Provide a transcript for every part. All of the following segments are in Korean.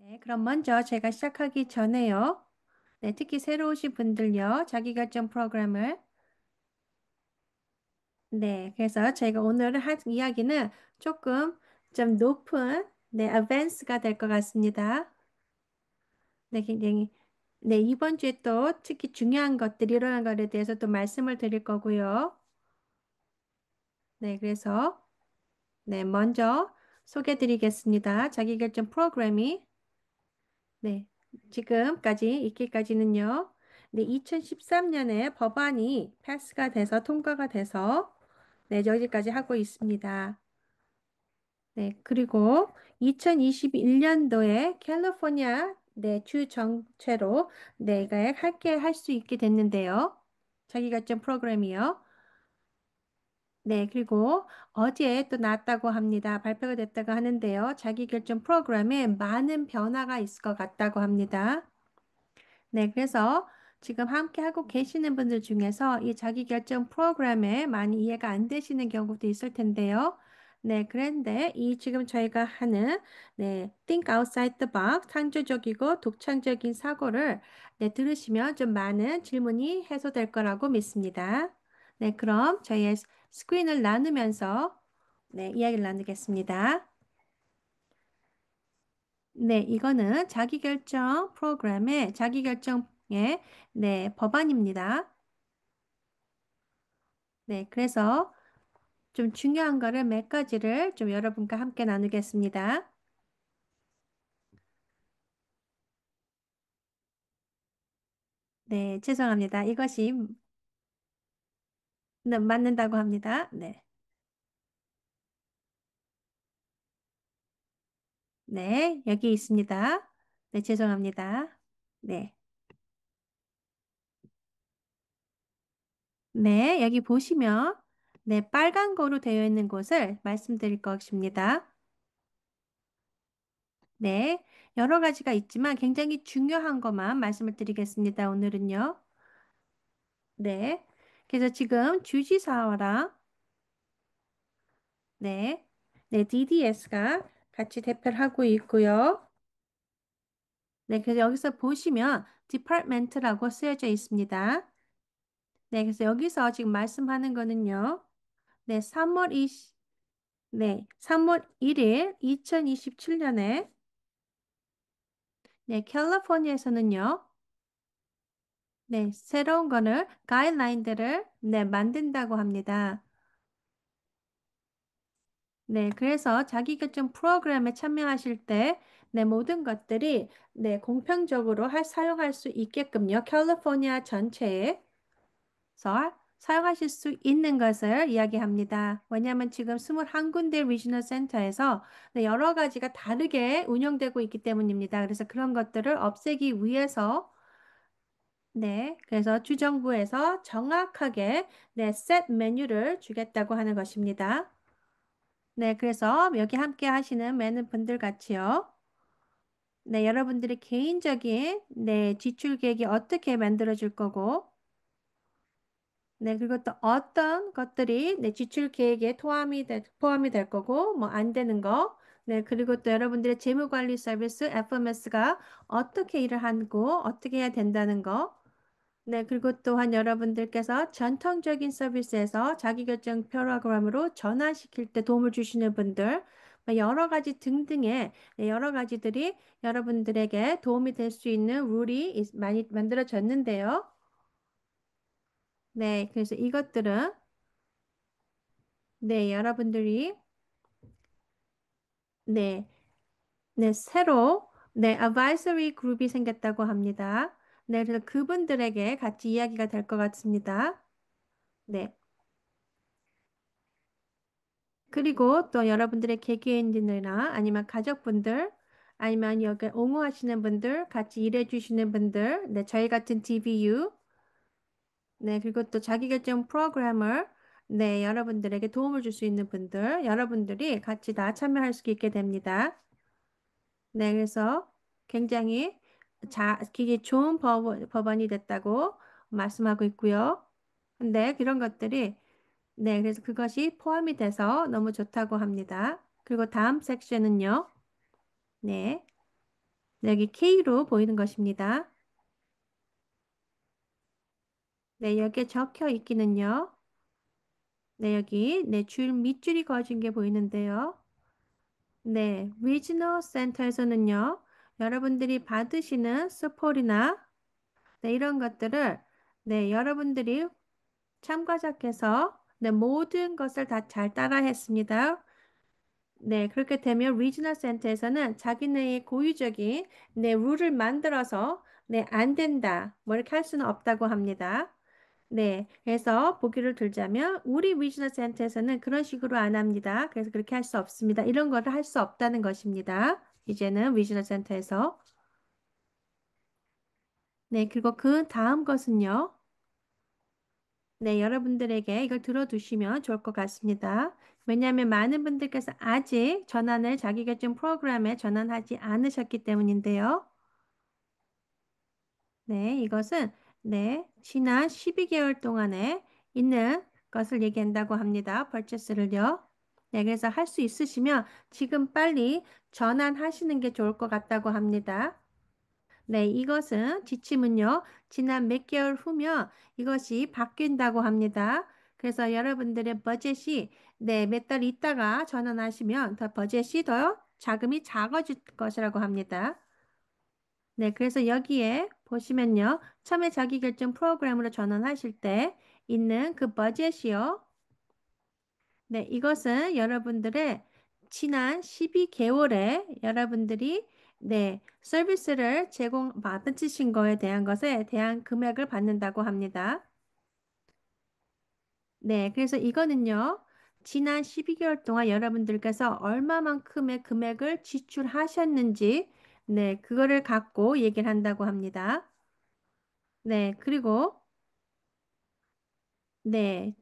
네, 그럼 먼저 제가 시작하기 전에요. 네, 특히 새로 오신 분들요, 자기결정 프로그램을. 네, 그래서 저희가 오늘 할 이야기는 조금 좀 높은, 네, 어드밴스가 될 것 같습니다. 네, 굉장히, 네, 이번 주에 또 특히 중요한 것들이 일어난 것에 대해서 또 말씀을 드릴 거고요. 네, 그래서, 네, 먼저 소개해 드리겠습니다. 자기결정 프로그램이 네, 지금까지 있기까지는요. 네, 2013년에 법안이 패스가 돼서 통과가 돼서 네, 여기까지 하고 있습니다. 네, 그리고 2021년도에 캘리포니아 네, 주 정체로 내가 함께 할 수 있게 됐는데요. 자기결정 프로그램이요. 네, 그리고 어제 또 나왔다고 합니다. 발표가 됐다고 하는데요. 자기결정 프로그램에 많은 변화가 있을 것 같다고 합니다. 네, 그래서 지금 함께 하고 계시는 분들 중에서 이 자기결정 프로그램에 많이 이해가 안 되시는 경우도 있을 텐데요. 네, 그런데 이 지금 저희가 하는 네, Think Outside the Box, 창조적이고 독창적인 사고를 네, 들으시면 좀 많은 질문이 해소될 거라고 믿습니다. 네, 그럼 저희의 스크린을 나누면서 네, 이야기를 나누겠습니다. 네, 이거는 자기결정 프로그램의 자기결정의 네, 법안입니다. 네, 그래서 좀 중요한 거를 몇 가지를 좀 여러분과 함께 나누겠습니다. 네, 죄송합니다. 이것이 네, 맞는다고 합니다. 네, 네, 여기 있습니다. 네, 죄송합니다. 네, 네, 여기 보시면 네, 빨간 거로 되어 있는 곳을 말씀드릴 것입니다. 네, 여러 가지가 있지만 굉장히 중요한 것만 말씀을 드리겠습니다. 오늘은요. 네. 그래서 지금 주지사랑 네. 네, DDS가 같이 대표를 하고 있고요. 네, 그래서 여기서 보시면 department라고 쓰여져 있습니다. 네, 그래서 여기서 지금 말씀하는 거는요. 네, 3월 20, 네, 3월 1일 2027년에 네, 캘리포니아에서는요. 네, 새로운 거를 가이드라인들을 네, 만든다고 합니다. 네, 그래서 자기결정 프로그램에 참여하실 때, 네, 모든 것들이, 네, 공평적으로 사용할 수 있게끔요, 캘리포니아 전체에서 사용하실 수 있는 것을 이야기합니다. 왜냐하면 지금 21군데 리지널 센터에서 네, 여러 가지가 다르게 운영되고 있기 때문입니다. 그래서 그런 것들을 없애기 위해서, 네, 그래서 주정부에서 정확하게, 네, 셋 메뉴를 주겠다고 하는 것입니다. 네, 그래서 여기 함께 하시는 많은 분들 같이요. 네, 여러분들의 개인적인 네, 지출 계획이 어떻게 만들어질 거고, 네, 그리고 또 어떤 것들이 네, 지출 계획에 포함이 될 거고, 뭐 안 되는 거, 네, 그리고 또 여러분들의 재무관리 서비스 FMS가 어떻게 일을 하고 어떻게 해야 된다는 거, 네, 그리고 또한 여러분들께서 전통적인 서비스에서 자기결정 프로그램으로 전환시킬 때 도움을 주시는 분들, 뭐 여러 가지 등등의 네, 여러 가지들이 여러분들에게 도움이 될 수 있는 룰이 많이 만들어졌는데요. 네, 그래서 이것들은 네, 여러분들이 네, 네, 새로 네, advisory 그룹이 생겼다고 합니다. 네, 그래서 그분들에게 같이 이야기가 될 것 같습니다. 네. 그리고 또 여러분들의 개개인들이나 아니면 가족분들 아니면 여기 옹호하시는 분들 같이 일해 주시는 분들 네 저희 같은 DBU 네 그리고 또 자기결정 프로그래머 네 여러분들에게 도움을 줄 수 있는 분들 여러분들이 같이 다 참여할 수 있게 됩니다. 네 그래서 굉장히 이게 좋은 법안이 됐다고 말씀하고 있고요. 근데 그런 것들이 네, 그래서 그것이 포함이 돼서 너무 좋다고 합니다. 그리고 다음 섹션은요. 네. 네, 여기 K로 보이는 것입니다. 네, 여기에 적혀 있기는요. 네, 여기 네, 줄 밑줄이 그어진 게 보이는데요. 네, 리지널 센터에서는요. 여러분들이 받으시는 서포트나 네, 이런 것들을 네, 여러분들이 참가자께서 네, 모든 것을 다 잘 따라 했습니다. 네, 그렇게 되면 리지널 센터에서는 자기네의 고유적인 네, 룰을 만들어서 네, 안 된다. 뭐 이렇게 할 수는 없다고 합니다. 네, 그래서 보기를 들자면 우리 리지널 센터에서는 그런 식으로 안 합니다. 그래서 그렇게 할 수 없습니다. 이런 거를 할 수 없다는 것입니다. 이제는 리지널 센터에서. 네, 그리고 그 다음 것은요. 네, 여러분들에게 이걸 들어두시면 좋을 것 같습니다. 왜냐하면 많은 분들께서 아직 전환을 자기결정 프로그램에 전환하지 않으셨기 때문인데요. 네, 이것은 네, 지난 12개월 동안에 있는 것을 얘기한다고 합니다. purchase를요. 네, 그래서 할 수 있으시면 지금 빨리 전환하시는 게 좋을 것 같다고 합니다. 네, 이것은 지침은요, 지난 몇 개월 후면 이것이 바뀐다고 합니다. 그래서 여러분들의 버젯이 네, 몇 달 있다가 전환하시면 더 버젯이 더 자금이 작아질 것이라고 합니다. 네, 그래서 여기에 보시면요, 처음에 자기결정 프로그램으로 전환하실 때 있는 그 버젯이요. 네, 이것은 여러분들의 지난 12개월에 여러분들이 네, 서비스를 제공받으신 거에 대한 것에 대한 금액을 받는다고 합니다. 네, 그래서 이거는요, 지난 12개월 동안 여러분들께서 얼마만큼의 금액을 지출하셨는지, 네, 그거를 갖고 얘기를 한다고 합니다. 네, 그리고, 네,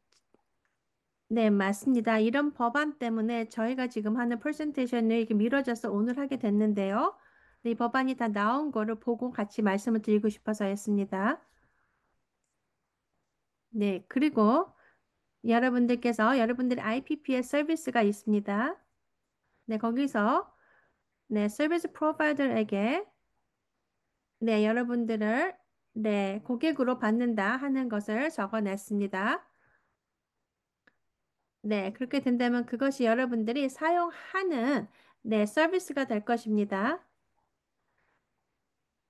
네, 맞습니다. 이런 법안 때문에 저희가 지금 하는 프레젠테이션을 이렇게 미뤄져서 오늘 하게 됐는데요. 네, 이 법안이 다 나온 거를 보고 같이 말씀을 드리고 싶어서 했습니다. 네, 그리고 여러분들께서 여러분들의 IPP의 서비스가 있습니다. 네, 거기서 네, 서비스 프로바이더에게 네, 여러분들을 네, 고객으로 받는다 하는 것을 적어냈습니다. 네, 그렇게 된다면 그것이 여러분들이 사용하는 네, 서비스가 될 것입니다.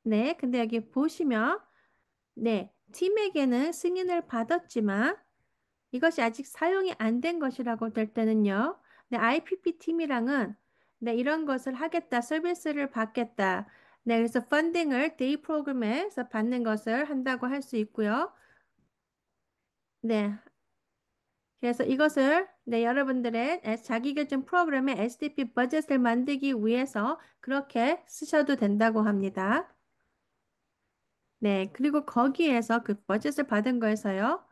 네, 근데 여기 보시면 네, 팀에게는 승인을 받았지만 이것이 아직 사용이 안 된 것이라고 될 때는요. 네, IPP 팀이랑은 네, 이런 것을 하겠다, 서비스를 받겠다. 네, 그래서 펀딩을 데이 프로그램에서 받는 것을 한다고 할 수 있고요. 네, 그래서 이것을 네, 여러분들의 자기결정 프로그램의 SDP 버젯을 만들기 위해서 그렇게 쓰셔도 된다고 합니다. 네, 그리고 거기에서 그 버젯을 받은 거에서요.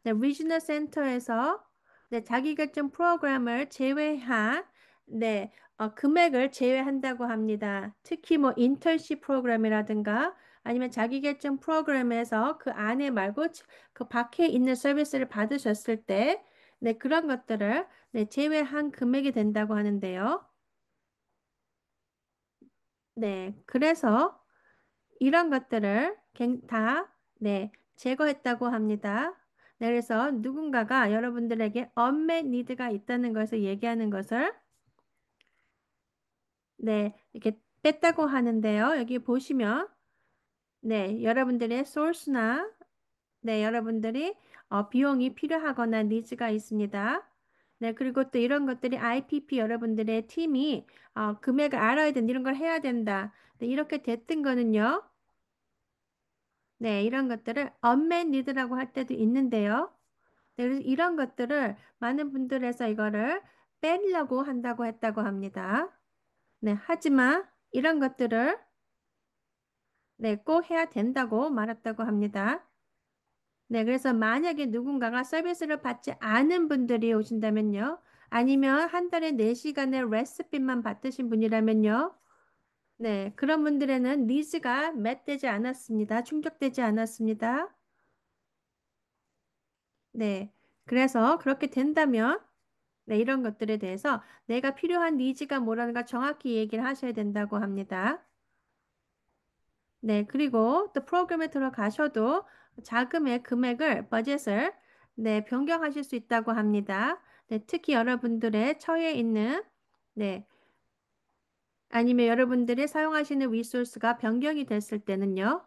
네, 리지널 센터에서 네, 자기결정 프로그램을 제외한 네, 금액을 제외한다고 합니다. 특히 뭐 인턴십 프로그램이라든가 아니면 자기결정 프로그램에서 그 안에 말고 그 밖에 있는 서비스를 받으셨을 때 네, 그런 것들을 네, 제외한 금액이 된다고 하는데요. 네, 그래서 이런 것들을 다 네, 제거했다고 합니다. 네, 그래서 누군가가 여러분들에게 unmet need가 있다는 것을 얘기하는 것을 네, 이렇게 뺐다고 하는데요. 여기 보시면 네, 여러분들의 source나 네, 여러분들이 비용이 필요하거나 니즈가 있습니다. 네, 그리고 또 이런 것들이 IPP 여러분들의 팀이 금액을 알아야 된다, 이런 걸 해야 된다. 네, 이렇게 됐던 거는요. 네, 이런 것들을 unmet need라고 할 때도 있는데요. 네, 그래서 이런 것들을 많은 분들에서 이거를 빼려고 한다고 했다고 합니다. 네, 하지만 이런 것들을 네, 꼭 해야 된다고 말했다고 합니다. 네, 그래서 만약에 누군가가 서비스를 받지 않은 분들이 오신다면요. 아니면 한 달에 4시간의 레시피만 받으신 분이라면요. 네, 그런 분들에는 니즈가 맷되지 않았습니다. 충족되지 않았습니다. 네, 그래서 그렇게 된다면 네, 이런 것들에 대해서 내가 필요한 니즈가 뭐라는가 정확히 얘기를 하셔야 된다고 합니다. 네, 그리고 또 프로그램에 들어가셔도 자금의 금액을, 버젯을 네, 변경하실 수 있다고 합니다. 네, 특히 여러분들의 처해 있는 네, 아니면 여러분들이 사용하시는 리소스가 변경이 됐을 때는요.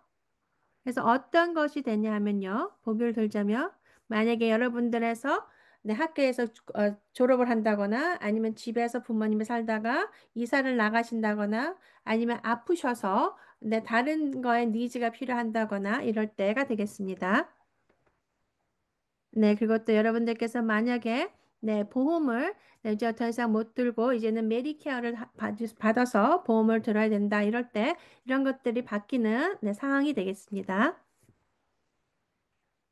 그래서 어떤 것이 되냐 하면요. 보기를 들자면 만약에 여러분들에서 네, 학교에서 졸업을 한다거나 아니면 집에서 부모님이 살다가 이사를 나가신다거나 아니면 아프셔서 네, 다른 거에 니즈가 필요한다거나 이럴 때가 되겠습니다. 네, 그리고 또 여러분들께서 만약에 네, 보험을 네, 이제 더 이상 못 들고 이제는 메디케어를 받아서 보험을 들어야 된다 이럴 때 이런 것들이 바뀌는 네, 상황이 되겠습니다.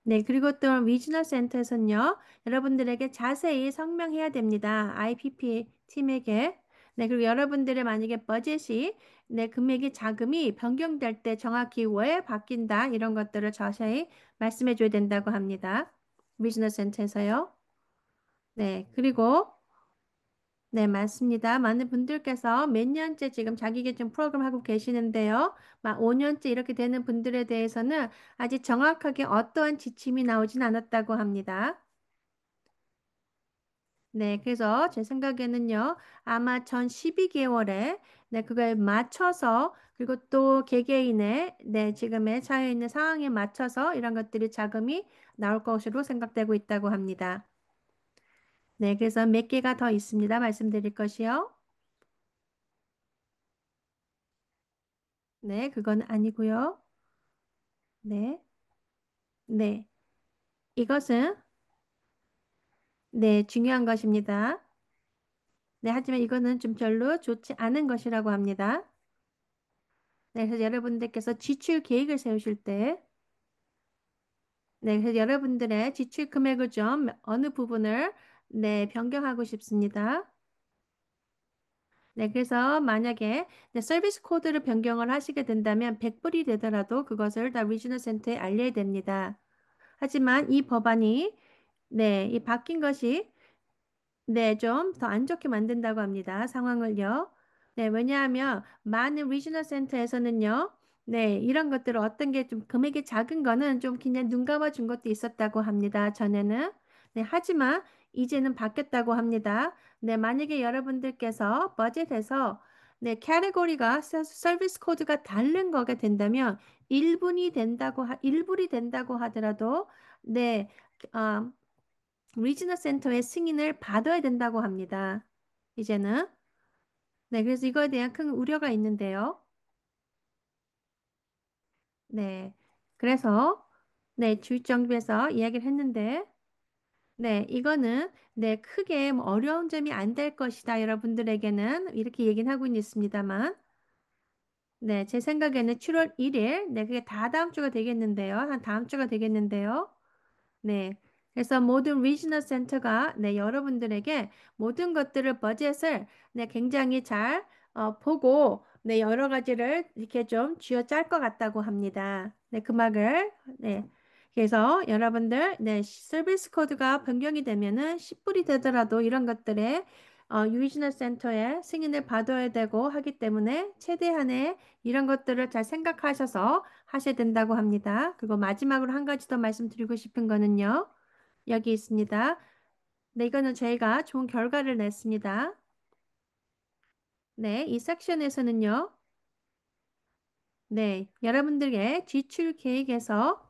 네, 그리고 또 리지널 센터에서는요, 여러분들에게 자세히 설명해야 됩니다. IPP 팀에게. 네, 그리고 여러분들의 만약에 버젯이, 네, 금액이 자금이 변경될 때 정확히 왜 바뀐다, 이런 것들을 자세히 말씀해 줘야 된다고 합니다. 리지널 센터에서요. 네, 그리고 네, 맞습니다. 많은 분들께서 몇 년째 지금 자기 계정 프로그램 하고 계시는데요. 막 5년째 이렇게 되는 분들에 대해서는 아직 정확하게 어떠한 지침이 나오진 않았다고 합니다. 네, 그래서 제 생각에는요, 아마 전 12개월에 네, 그거에 맞춰서 그리고 또 개개인의 네, 지금의 처해 있는 상황에 맞춰서 이런 것들이 자금이 나올 것으로 생각되고 있다고 합니다. 네, 그래서 몇 개가 더 있습니다. 말씀드릴 것이요. 네, 그건 아니고요. 네. 네, 이것은 네, 중요한 것입니다. 네, 하지만 이거는 좀 별로 좋지 않은 것이라고 합니다. 네, 그래서 여러분들께서 지출 계획을 세우실 때, 네, 그래서 여러분들의 지출 금액을 좀 어느 부분을 네, 변경하고 싶습니다. 네, 그래서 만약에 네, 서비스 코드를 변경을 하시게 된다면 100불이 되더라도 그것을 다 리지널 센터에 알려야 됩니다. 하지만 이 법안이 네, 이 바뀐 것이 네, 좀 더 안 좋게 만든다고 합니다. 상황을요. 네, 왜냐하면 많은 리지널 센터에서는요. 네, 이런 것들 어떤 게 좀 금액이 작은 거는 좀 그냥 눈 감아준 것도 있었다고 합니다. 전에는. 네, 하지만 이제는 바뀌었다고 합니다. 네, 만약에 여러분들께서 버젯에서 네, 캐테고리가 서비스 코드가 다른 거가 된다면 1불이 된다고 하더라도 네, 어, 리지널 센터의 승인을 받아야 된다고 합니다. 이제는. 네, 그래서 이거에 대한 큰 우려가 있는데요. 네. 그래서, 네, 주정부에서 이야기를 했는데, 네, 이거는, 네, 크게 뭐 어려운 점이 안 될 것이다. 여러분들에게는 이렇게 얘기는 하고 있습니다만, 네, 제 생각에는 7월 1일, 네, 그게 다 다음 주가 되겠는데요. 한 다음 주가 되겠는데요. 네. 그래서 모든 리지널 센터가 네, 여러분들에게 모든 것들을 버젯을 네, 굉장히 잘 보고 네, 여러 가지를 이렇게 좀 쥐어짤 것 같다고 합니다. 네, 그 막을 네. 그래서 여러분들 네, 서비스 코드가 변경이 되면은 10불이 되더라도 이런 것들에 리지널 센터에 승인을 받아야 되고 하기 때문에 최대한의 이런 것들을 잘 생각하셔서 하셔야 된다고 합니다. 그리고 마지막으로 한 가지 더 말씀드리고 싶은 거는요. 여기 있습니다. 네, 이거는 저희가 좋은 결과를 냈습니다. 네, 이 섹션에서는요. 네, 여러분들의 지출 계획에서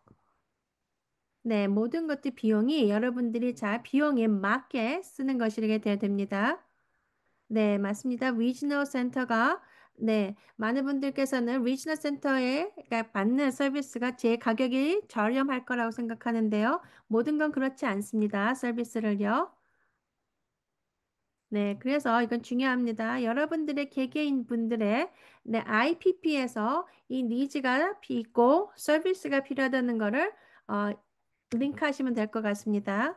네, 모든 것들 비용이 여러분들이 잘 비용에 맞게 쓰는 것이게 되어야 됩니다. 네, 맞습니다. 리지널 센터가 네, 많은 분들께서는 리지널 센터에 그러니까 받는 서비스가 제 가격이 저렴할 거라고 생각하는데요. 모든 건 그렇지 않습니다. 서비스를요. 네, 그래서 이건 중요합니다. 여러분들의 개개인 분들의 네, IPP에서 이 니즈가 있고 서비스가 필요하다는 거를 어, 링크하시면 될 것 같습니다.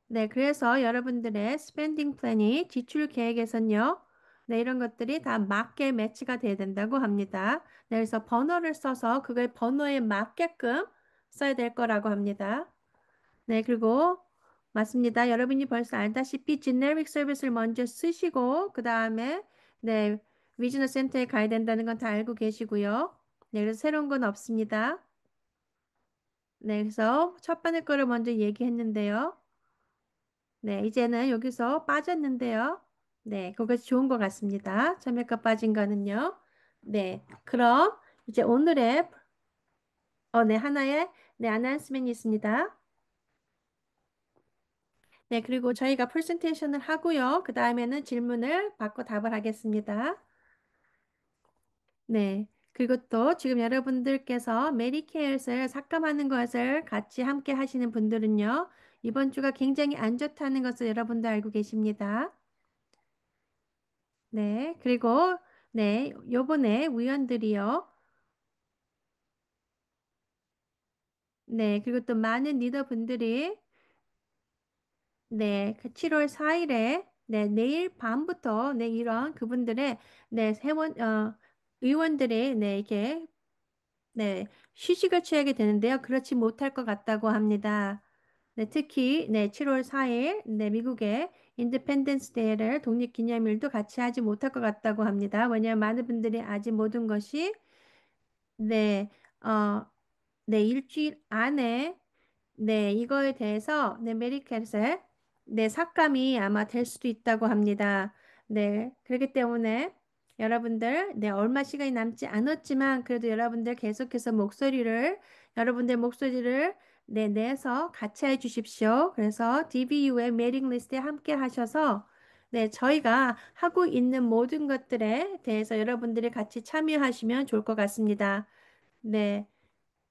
네, 그래서 여러분들의 스펜딩 플랜이 지출 계획에선요. 네, 이런 것들이 다 맞게 매치가 돼야 된다고 합니다. 네, 그래서 번호를 써서 그걸 번호에 맞게끔 써야 될 거라고 합니다. 네, 그리고 맞습니다. 여러분이 벌써 알다시피 제네릭 서비스를 먼저 쓰시고 그 다음에 네, 리지널 센터에 가야 된다는 건 다 알고 계시고요. 네, 그래서 새로운 건 없습니다. 네, 그래서 첫 번째 거를 먼저 얘기했는데요. 네, 이제는 여기서 빠졌는데요. 네, 그것이 좋은 것 같습니다. 참여가 빠진 거는요. 네, 그럼 이제 오늘의 네, 하나의 네, 아나운스ment이 있습니다. 네, 그리고 저희가 프레젠테이션을 하고요. 그 다음에는 질문을 받고 답을 하겠습니다. 네. 그리고 또 지금 여러분들께서 메디케어를 삭감하는 것을 같이 함께 하시는 분들은요. 이번 주가 굉장히 안 좋다는 것을 여러분도 알고 계십니다. 네. 그리고 네, 요번에 위원들이요. 네. 그리고 또 많은 리더분들이 네, 그 7월 4일에 네, 내일 밤부터 네, 이런 그분들의 네, 의원들이 네, 이렇게 네, 휴식을 취하게 되는데요. 그렇지 못할 것 같다고 합니다. 네, 특히 네, 7월 4일 네, 미국의 인디펜던스 데이를 독립기념일도 같이 하지 못할 것 같다고 합니다. 왜냐하면 많은 분들이 아직 모든 것이 네, 어, 네, 일주일 안에 네, 이거에 대해서 네, 메리케세 네, 삭감이 아마 될 수도 있다고 합니다. 네, 그렇기 때문에 여러분들 네, 얼마 시간이 남지 않았지만 그래도 여러분들 계속해서 여러분들 목소리를 네, 내서 같이 해 주십시오. 그래서 DBU의 메이링 리스트에 함께 하셔서 네, 저희가 하고 있는 모든 것들에 대해서 여러분들이 같이 참여하시면 좋을 것 같습니다. 네.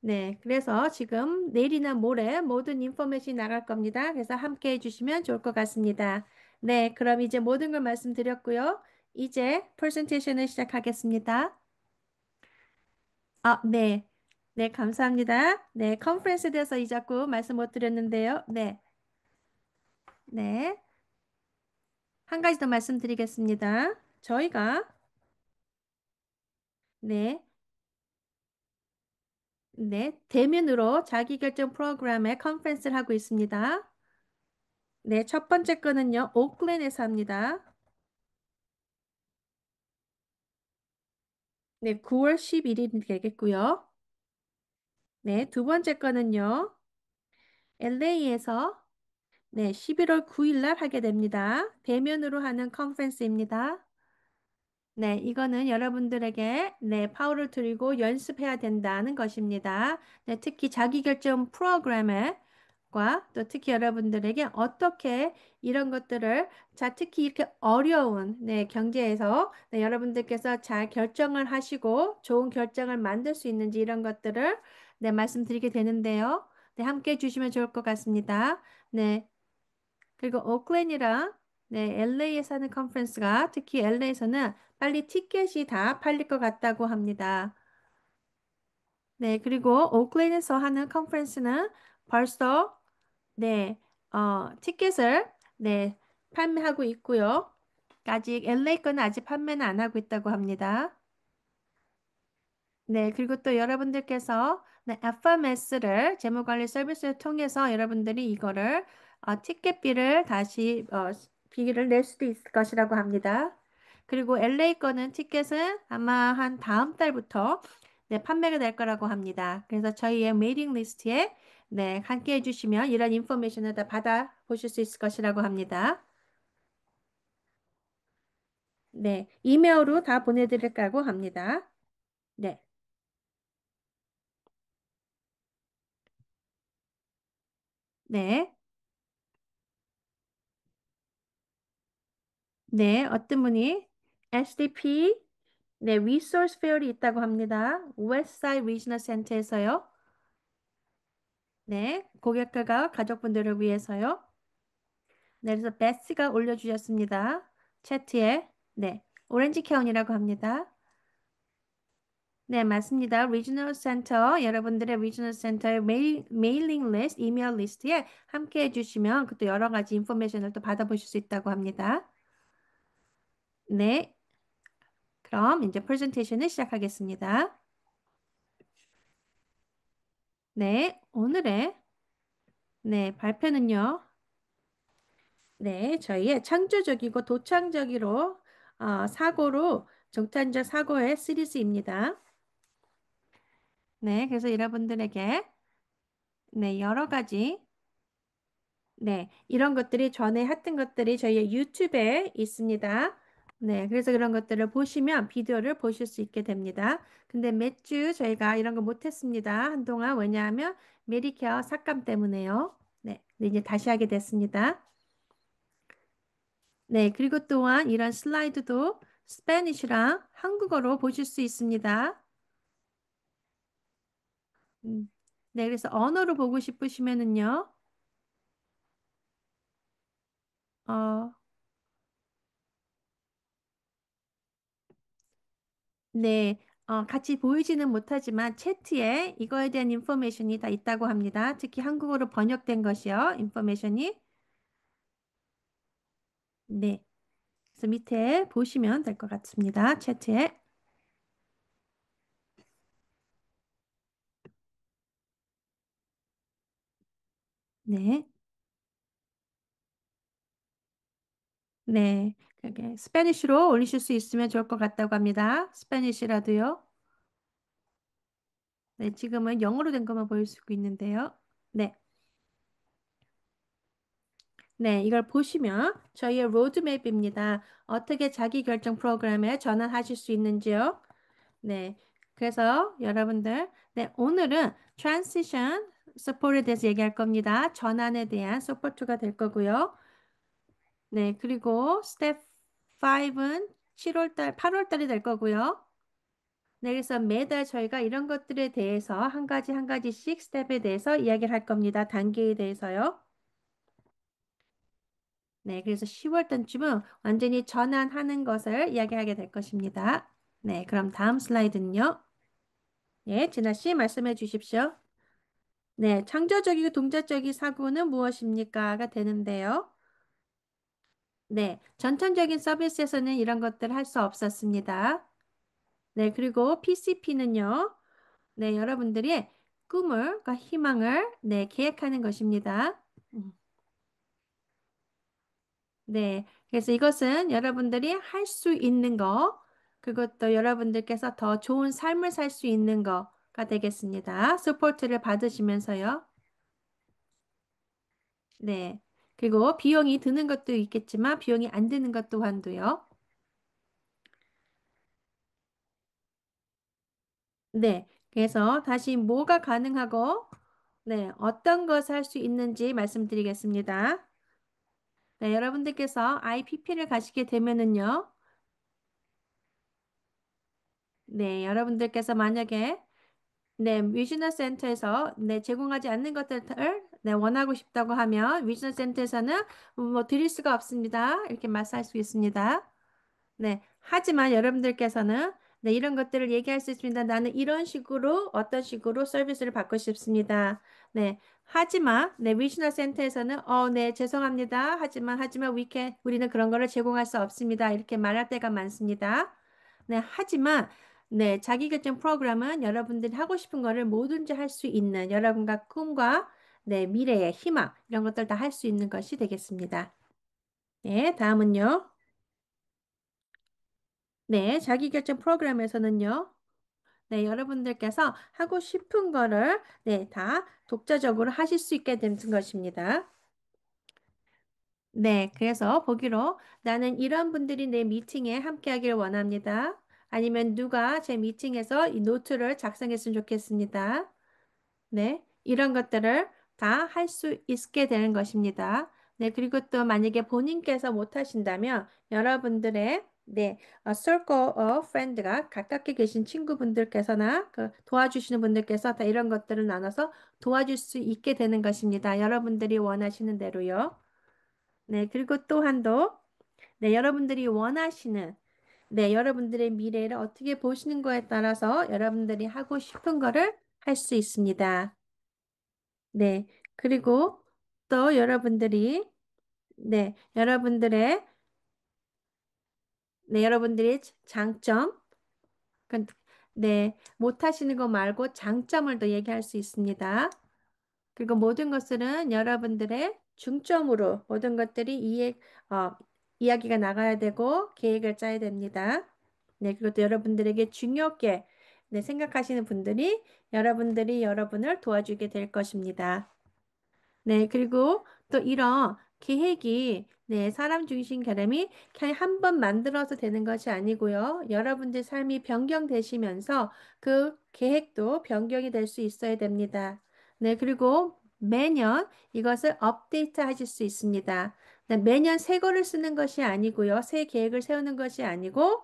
네, 그래서 지금 내일이나 모레 모든 인포메이션이 나갈 겁니다. 그래서 함께 해주시면 좋을 것 같습니다. 네, 그럼 이제 모든 걸 말씀드렸고요. 이제 프레젠테이션을 시작하겠습니다. 네. 네, 감사합니다. 네, 컨퍼런스에 대해서 이 자꾸 말씀 못 드렸는데요. 네, 네. 한 가지 더 말씀드리겠습니다. 저희가, 네, 네, 대면으로 자기결정 프로그램의 컨퍼런스를 하고 있습니다. 네, 첫 번째 거는요, 오클랜드에서 합니다. 네, 9월 11일이 되겠고요. 네, 두 번째 거는요. LA에서 네, 11월 9일 날 하게 됩니다. 대면으로 하는 컨퍼런스입니다. 네, 이거는 여러분들에게 네, 파워를 들이고 연습해야 된다는 것입니다. 네, 특히 자기결정 프로그램에 또 특히 여러분들에게 어떻게 이런 것들을 특히 이렇게 어려운 네, 경제에서 네, 여러분들께서 잘 결정을 하시고 좋은 결정을 만들 수 있는지 이런 것들을 네, 말씀드리게 되는데요. 네, 함께 해주시면 좋을 것 같습니다. 네, 그리고 오클랜이랑 네, LA에서 하는 컨퍼런스가 특히 LA에서는 빨리 티켓이 다 팔릴 것 같다고 합니다. 네, 그리고 오클랜에서 하는 컨퍼런스는 벌써 네, 티켓을 네, 판매하고 있고요. 아직 LA 거는 아직 판매는 안 하고 있다고 합니다. 네, 그리고 또 여러분들께서 네, FMS를 재무관리 서비스를 통해서 여러분들이 이거를 티켓비를 다시 비를 낼 수도 있을 것이라고 합니다. 그리고 LA 거는 티켓은 아마 한 다음 달부터 네, 판매가 될 거라고 합니다. 그래서 저희의 메이링 리스트에 네, 함께 해주시면 이런 인포메이션을 다 받아 보실 수 있을 것이라고 합니다. 네, 이메일로 다 보내드릴까고 합니다. 네, 네. 네, 어떤 분이 SDP 네, 리소스 페어이 있다고 합니다. 웨스트사이드 리지널 센터에서요. 네, 고객과 가족분들을 위해서요. 네, 그래서 베스가 올려주셨습니다. 채트에. 네, 오렌지 카운이라고 합니다. 네, 맞습니다. 리지널 센터, 여러분들의 리지널 센터의 메일링 리스트, 이메일 리스트에 함께 해주시면 그또 여러 가지 인포메이션을 또 받아보실 수 있다고 합니다. 네, 그럼 이제 프레젠테이션을 시작하겠습니다. 네, 오늘의 네, 발표는요. 네, 저희의 창조적이고 도창적으로 사고로 정탄적 사고의 시리즈입니다. 네, 그래서 여러분들에게 네, 여러 가지 네, 이런 것들이 전에 했던 것들이 저희 유튜브에 있습니다. 네, 그래서 그런 것들을 보시면 비디오를 보실 수 있게 됩니다. 근데 몇 주 저희가 이런 거 못했습니다. 한동안 왜냐하면 메디케어 삭감 때문에요. 네, 근데 이제 다시 하게 됐습니다. 네, 그리고 또한 이런 슬라이드도 스페니쉬랑 한국어로 보실 수 있습니다. 음, 네, 그래서 언어로 보고 싶으시면은요, 어, 네, 같이 보이지는 못하지만 채트에 이거에 대한 인포메이션이 다 있다고 합니다. 특히 한국어로 번역된 것이요, 인포메이션이. 네, 그래서 밑에 보시면 될 것 같습니다. 채트에. 네, 네, 그게 스페니쉬로 올리실 수 있으면 좋을 것 같다고 합니다. 스페니쉬라도요. 네, 지금은 영어로 된 것만 보일 수 있는데요. 네. 네, 이걸 보시면 저희의 로드맵입니다. 어떻게 자기결정 프로그램에 전환하실 수 있는지요? 네, 그래서 여러분들, 네, 오늘은 Transition Support에 대해서 얘기할 겁니다. 전환에 대한 서포트가 될 거고요. 네, 그리고 Step 5은 8월 달이 될 거고요. 네, 그래서 매달 저희가 이런 것들에 대해서 한 가지 한 가지씩 스텝에 대해서 이야기를 할 겁니다. 단계에 대해서요. 네, 그래서 10월 달쯤은 완전히 전환하는 것을 이야기하게 될 것입니다. 네, 그럼 다음 슬라이드는요. 예, 진아 씨 말씀해 주십시오. 네, 창조적이고 동작적인 사고는 무엇입니까?가 되는데요. 네, 전통적인 서비스에서는 이런 것들 할 수 없었습니다. 네, 그리고 PCP는요. 네, 여러분들이 꿈을, 그러니까 희망을, 네, 계획하는 것입니다. 네. 그래서 이것은 여러분들이 할 수 있는 거, 그것도 여러분들께서 더 좋은 삶을 살 수 있는 거가 되겠습니다. 서포트를 받으시면서요. 네. 그리고 비용이 드는 것도 있겠지만 비용이 안 드는 것 또한도요. 네. 그래서 다시 뭐가 가능하고, 네. 어떤 것을 할 수 있는지 말씀드리겠습니다. 네. 여러분들께서 IPP를 가시게 되면은요. 네. 여러분들께서 만약에 네, 위즈너 센터에서 네, 제공하지 않는 것들을 네, 원하고 싶다고 하면 위즈너 센터에서는 뭐 드릴 수가 없습니다. 이렇게 말씀할 수 있습니다. 네, 하지만 여러분들께서는 네, 이런 것들을 얘기할 수 있습니다. 나는 이런 식으로 어떤 식으로 서비스를 받고 싶습니다. 네, 하지만 네, 위즈너 센터에서는 네, 죄송합니다. 하지만 우리는 그런 거를 제공할 수 없습니다. 이렇게 말할 때가 많습니다. 네, 하지만 네, 자기결정 프로그램은 여러분들이 하고 싶은 거를 뭐든지 할 수 있는 여러분과 꿈과 네, 미래의 희망 이런 것들 다 할 수 있는 것이 되겠습니다. 네, 다음은요. 네, 자기결정 프로그램에서는요. 네, 여러분들께서 하고 싶은 거를 네, 다 독자적으로 하실 수 있게 되는 것입니다. 네, 그래서 보기로 나는 이런 분들이 내 미팅에 함께하기를 원합니다. 아니면 누가 제 미팅에서 이 노트를 작성했으면 좋겠습니다. 네, 이런 것들을 다 할 수 있게 되는 것입니다. 네, 그리고 또 만약에 본인께서 못하신다면 여러분들의 네, circle of friend가 가깝게 계신 친구분들께서나 그 도와주시는 분들께서 다 이런 것들을 나눠서 도와줄 수 있게 되는 것입니다. 여러분들이 원하시는 대로요. 네, 그리고 또한도 네, 여러분들이 원하시는 네, 여러분들의 미래를 어떻게 보시는 거에 따라서 여러분들이 하고 싶은 거를 할 수 있습니다. 네, 그리고 또 여러분들이 네, 여러분들의 장점, 그, 네, 못하시는 거 말고 장점을 더 얘기할 수 있습니다. 그리고 모든 것들은 여러분들의 중점으로 모든 것들이 이야기가 나가야 되고 계획을 짜야 됩니다. 네, 그것도 여러분들에게 중요하게 네, 생각하시는 분들이 여러분들이 여러분을 도와주게 될 것입니다. 네, 그리고 또 이런 계획이 네, 사람 중심 결함이 그냥 한 번 만들어서 되는 것이 아니고요. 여러분들 삶이 변경되시면서 그 계획도 변경이 될 수 있어야 됩니다. 네, 그리고 매년 이것을 업데이트 하실 수 있습니다. 네, 매년 새 거를 쓰는 것이 아니고요. 새 계획을 세우는 것이 아니고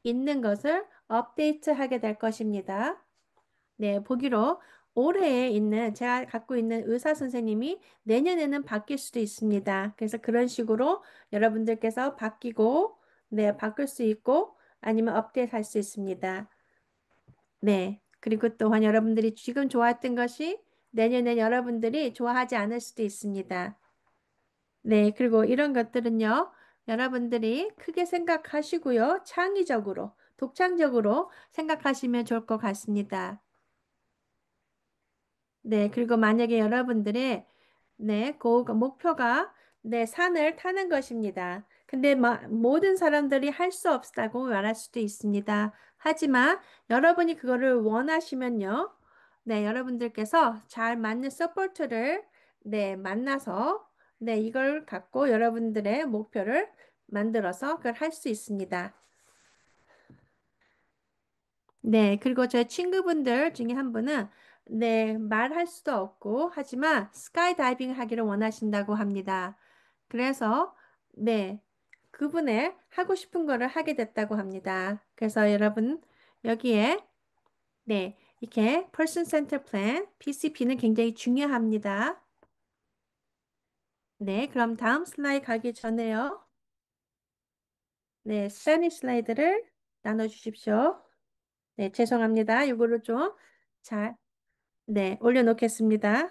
있는 것을 업데이트 하게 될 것입니다. 네, 보기로 올해에 있는 제가 갖고 있는 의사 선생님이 내년에는 바뀔 수도 있습니다. 그래서 그런 식으로 여러분들께서 바뀌고, 네, 바꿀 수 있고, 아니면 업데이트 할 수 있습니다. 네. 그리고 또한 여러분들이 지금 좋아했던 것이 내년에 여러분들이 좋아하지 않을 수도 있습니다. 네. 그리고 이런 것들은요, 여러분들이 크게 생각하시고요, 창의적으로, 독창적으로 생각하시면 좋을 것 같습니다. 네, 그리고 만약에 여러분들의 네, 그 목표가 네, 산을 타는 것입니다. 근데 모든 사람들이 할 수 없다고 말할 수도 있습니다. 하지만 여러분이 그거를 원하시면요. 네, 여러분들께서 잘 맞는 서포트를 네, 만나서 네, 이걸 갖고 여러분들의 목표를 만들어서 그걸 할 수 있습니다. 네, 그리고 제 친구분들 중에 한 분은 네, 말할 수도 없고 하지만 스카이 다이빙 하기를 원하신다고 합니다. 그래서 네, 그분의 하고 싶은 거를 하게 됐다고 합니다. 그래서 여러분 여기에 네, 이렇게 Person Center Plan, PCP는 굉장히 중요합니다. 네, 그럼 다음 슬라이드 가기 전에요. 네, 스페니쉬 슬라이드를 나눠 주십시오. 네, 죄송합니다. 이거를 좀 잘, 네, 올려놓겠습니다.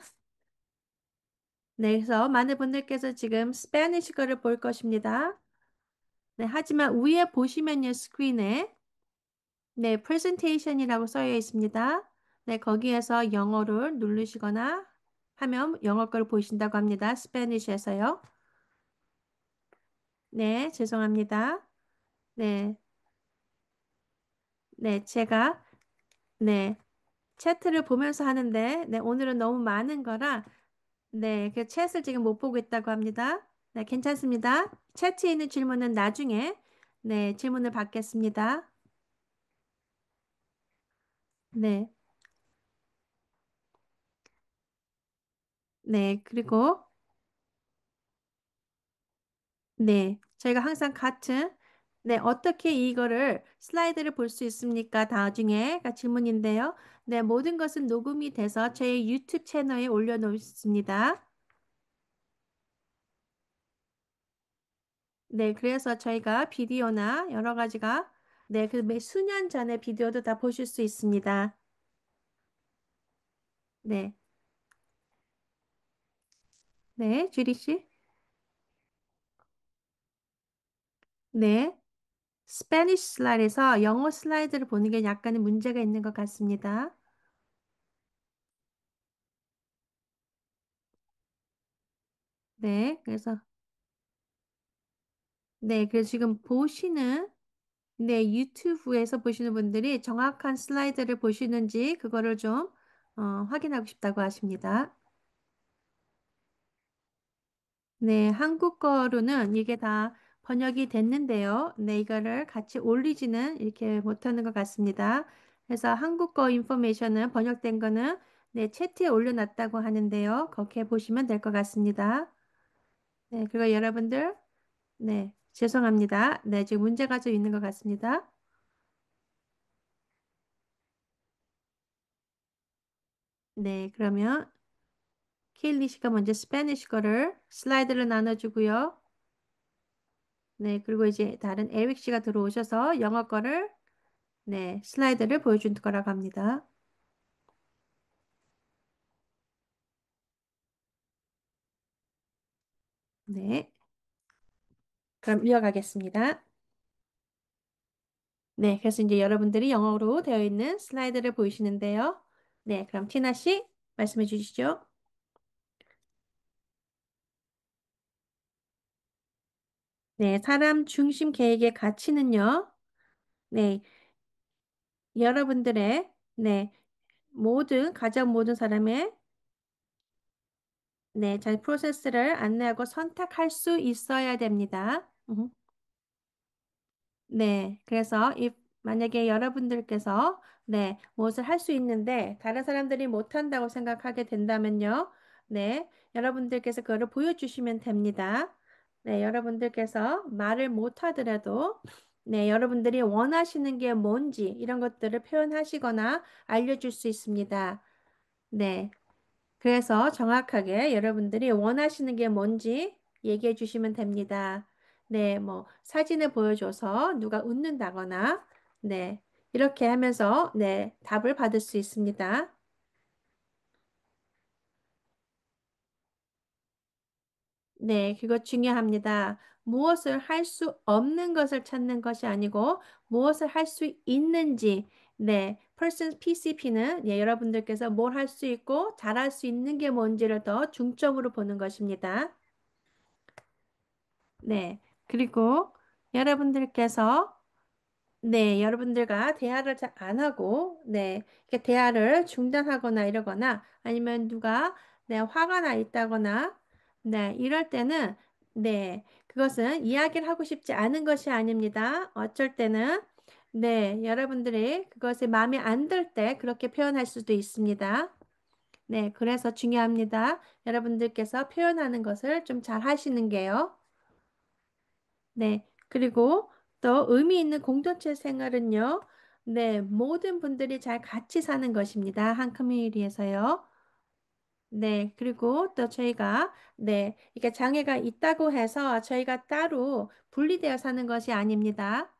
네, 그래서 많은 분들께서 지금 스페니쉬 거를 볼 것입니다. 네, 하지만 위에 보시면요, 스크린에 네, presentation이라고 써여 있습니다. 네, 거기에서 영어를 누르시거나 하면 영어 걸 보신다고 합니다. 스페니쉬에서요. 네, 죄송합니다. 네, 네, 제가 네, 채트를 보면서 하는데 네, 오늘은 너무 많은 거라 네, 그 챗을 지금 못 보고 있다고 합니다. 네, 괜찮습니다. 채트에 있는 질문은 나중에 네, 질문을 받겠습니다. 네, 네, 그리고 네, 저희가 항상 같은 네, 어떻게 이거를 슬라이드를 볼 수 있습니까? 나중에가 질문인데요. 네, 모든 것은 녹음이 돼서 제 유튜브 채널에 올려놓습니다. 네, 그래서 저희가 비디오나 여러 가지가 네, 그 몇 수년 전의 비디오도 다 보실 수 있습니다. 네, 네, 주리 씨. 네. 스페니쉬 슬라이드에서 영어 슬라이드를 보는 게 약간의 문제가 있는 것 같습니다. 네, 그래서 지금 보시는, 네, 유튜브에서 보시는 분들이 정확한 슬라이드를 보시는지 그거를 좀, 확인하고 싶다고 하십니다. 네, 한국어로는 이게 다 번역이 됐는데요. 네, 이거를 같이 올리지는 이렇게 못하는 것 같습니다. 그래서 한국어 인포메이션은 번역된 거는 네, 채트에 올려놨다고 하는데요. 거기에 보시면 될 것 같습니다. 네, 그리고 여러분들, 네, 죄송합니다. 네, 지금 문제가 좀 있는 것 같습니다. 네, 그러면 케일리 씨가 먼저 스페니쉬 거를 슬라이드를 나눠주고요. 네, 그리고 이제 다른 에릭 씨가 들어오셔서 영어 거를 네, 슬라이드를 보여준 거라고 합니다. 네, 그럼 이어가겠습니다. 네, 그래서 이제 여러분들이 영어로 되어 있는 슬라이드를 보이시는데요. 네, 그럼 티나 씨 말씀해 주시죠. 네, 사람 중심 계획의 가치는요. 네, 여러분들의 네, 가장 모든 사람의 네, 잘 프로세스를 안내하고 선택할 수 있어야 됩니다. 네, 그래서 만약에 여러분들께서 네, 무엇을 할 수 있는데 다른 사람들이 못한다고 생각하게 된다면요. 네, 여러분들께서 그거를 보여주시면 됩니다. 네, 여러분들께서 말을 못하더라도 네, 여러분들이 원하시는 게 뭔지 이런 것들을 표현하시거나 알려줄 수 있습니다. 네. 그래서 정확하게 여러분들이 원하시는 게 뭔지 얘기해 주시면 됩니다. 네, 뭐, 사진을 보여줘서 누가 웃는다거나, 네, 이렇게 하면서, 네, 답을 받을 수 있습니다. 네, 그거 중요합니다. 무엇을 할 수 없는 것을 찾는 것이 아니고, 무엇을 할 수 있는지, 네, Person PCP는 예, 여러분들께서 뭘 할 수 있고, 잘할 수 있는 게 뭔지를 더 중점으로 보는 것입니다. 네. 그리고 여러분들께서 네, 여러분들과 대화를 잘 안 하고 네, 이렇게 대화를 중단하거나 이러거나 아니면 누가 네, 화가 나 있다거나 네, 이럴 때는 네, 그것은 이야기를 하고 싶지 않은 것이 아닙니다. 어쩔 때는 네, 여러분들이 그것이 마음에 안 들 때 그렇게 표현할 수도 있습니다. 네, 그래서 중요합니다. 여러분들께서 표현하는 것을 좀 잘 하시는 게요. 네. 그리고 또 의미 있는 공동체 생활은요. 네. 모든 분들이 잘 같이 사는 것입니다. 한 커뮤니티에서요. 네. 그리고 또 저희가 네. 이게 장애가 있다고 해서 저희가 따로 분리되어 사는 것이 아닙니다.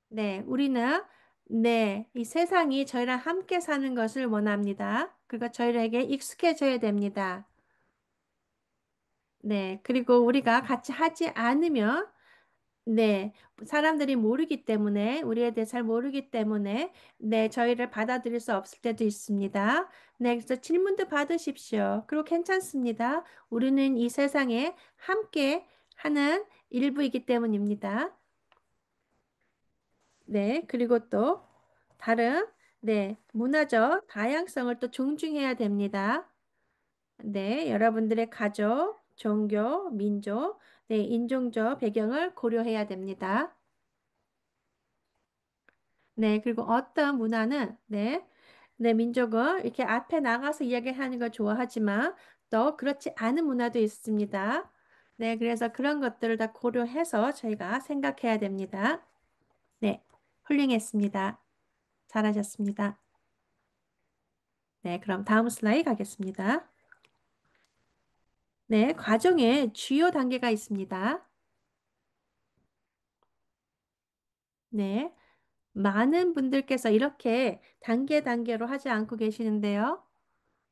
네. 우리는 네. 이 세상이 저희랑 함께 사는 것을 원합니다. 그리고 저희에게 익숙해져야 됩니다. 네. 그리고 우리가 같이 하지 않으면 네, 사람들이 모르기 때문에, 우리에 대해 잘 모르기 때문에, 네, 저희를 받아들일 수 없을 때도 있습니다. 네, 그래서 질문도 받으십시오. 그리고 괜찮습니다. 우리는 이 세상에 함께 하는 일부이기 때문입니다. 네, 그리고 또 다른, 네, 문화적 다양성을 또 존중해야 됩니다. 네, 여러분들의 가족, 종교, 민족, 네, 인종적 배경을 고려해야 됩니다. 네, 그리고 어떤 문화는, 네, 내 민족은 이렇게 앞에 나가서 이야기하는 걸 좋아하지만 또 그렇지 않은 문화도 있습니다. 네, 그래서 그런 것들을 다 고려해서 저희가 생각해야 됩니다. 네, 훌륭했습니다. 잘하셨습니다. 네, 그럼 다음 슬라이드 가겠습니다. 네, 과정에 주요 단계가 있습니다. 네, 많은 분들께서 이렇게 단계로 하지 않고 계시는데요.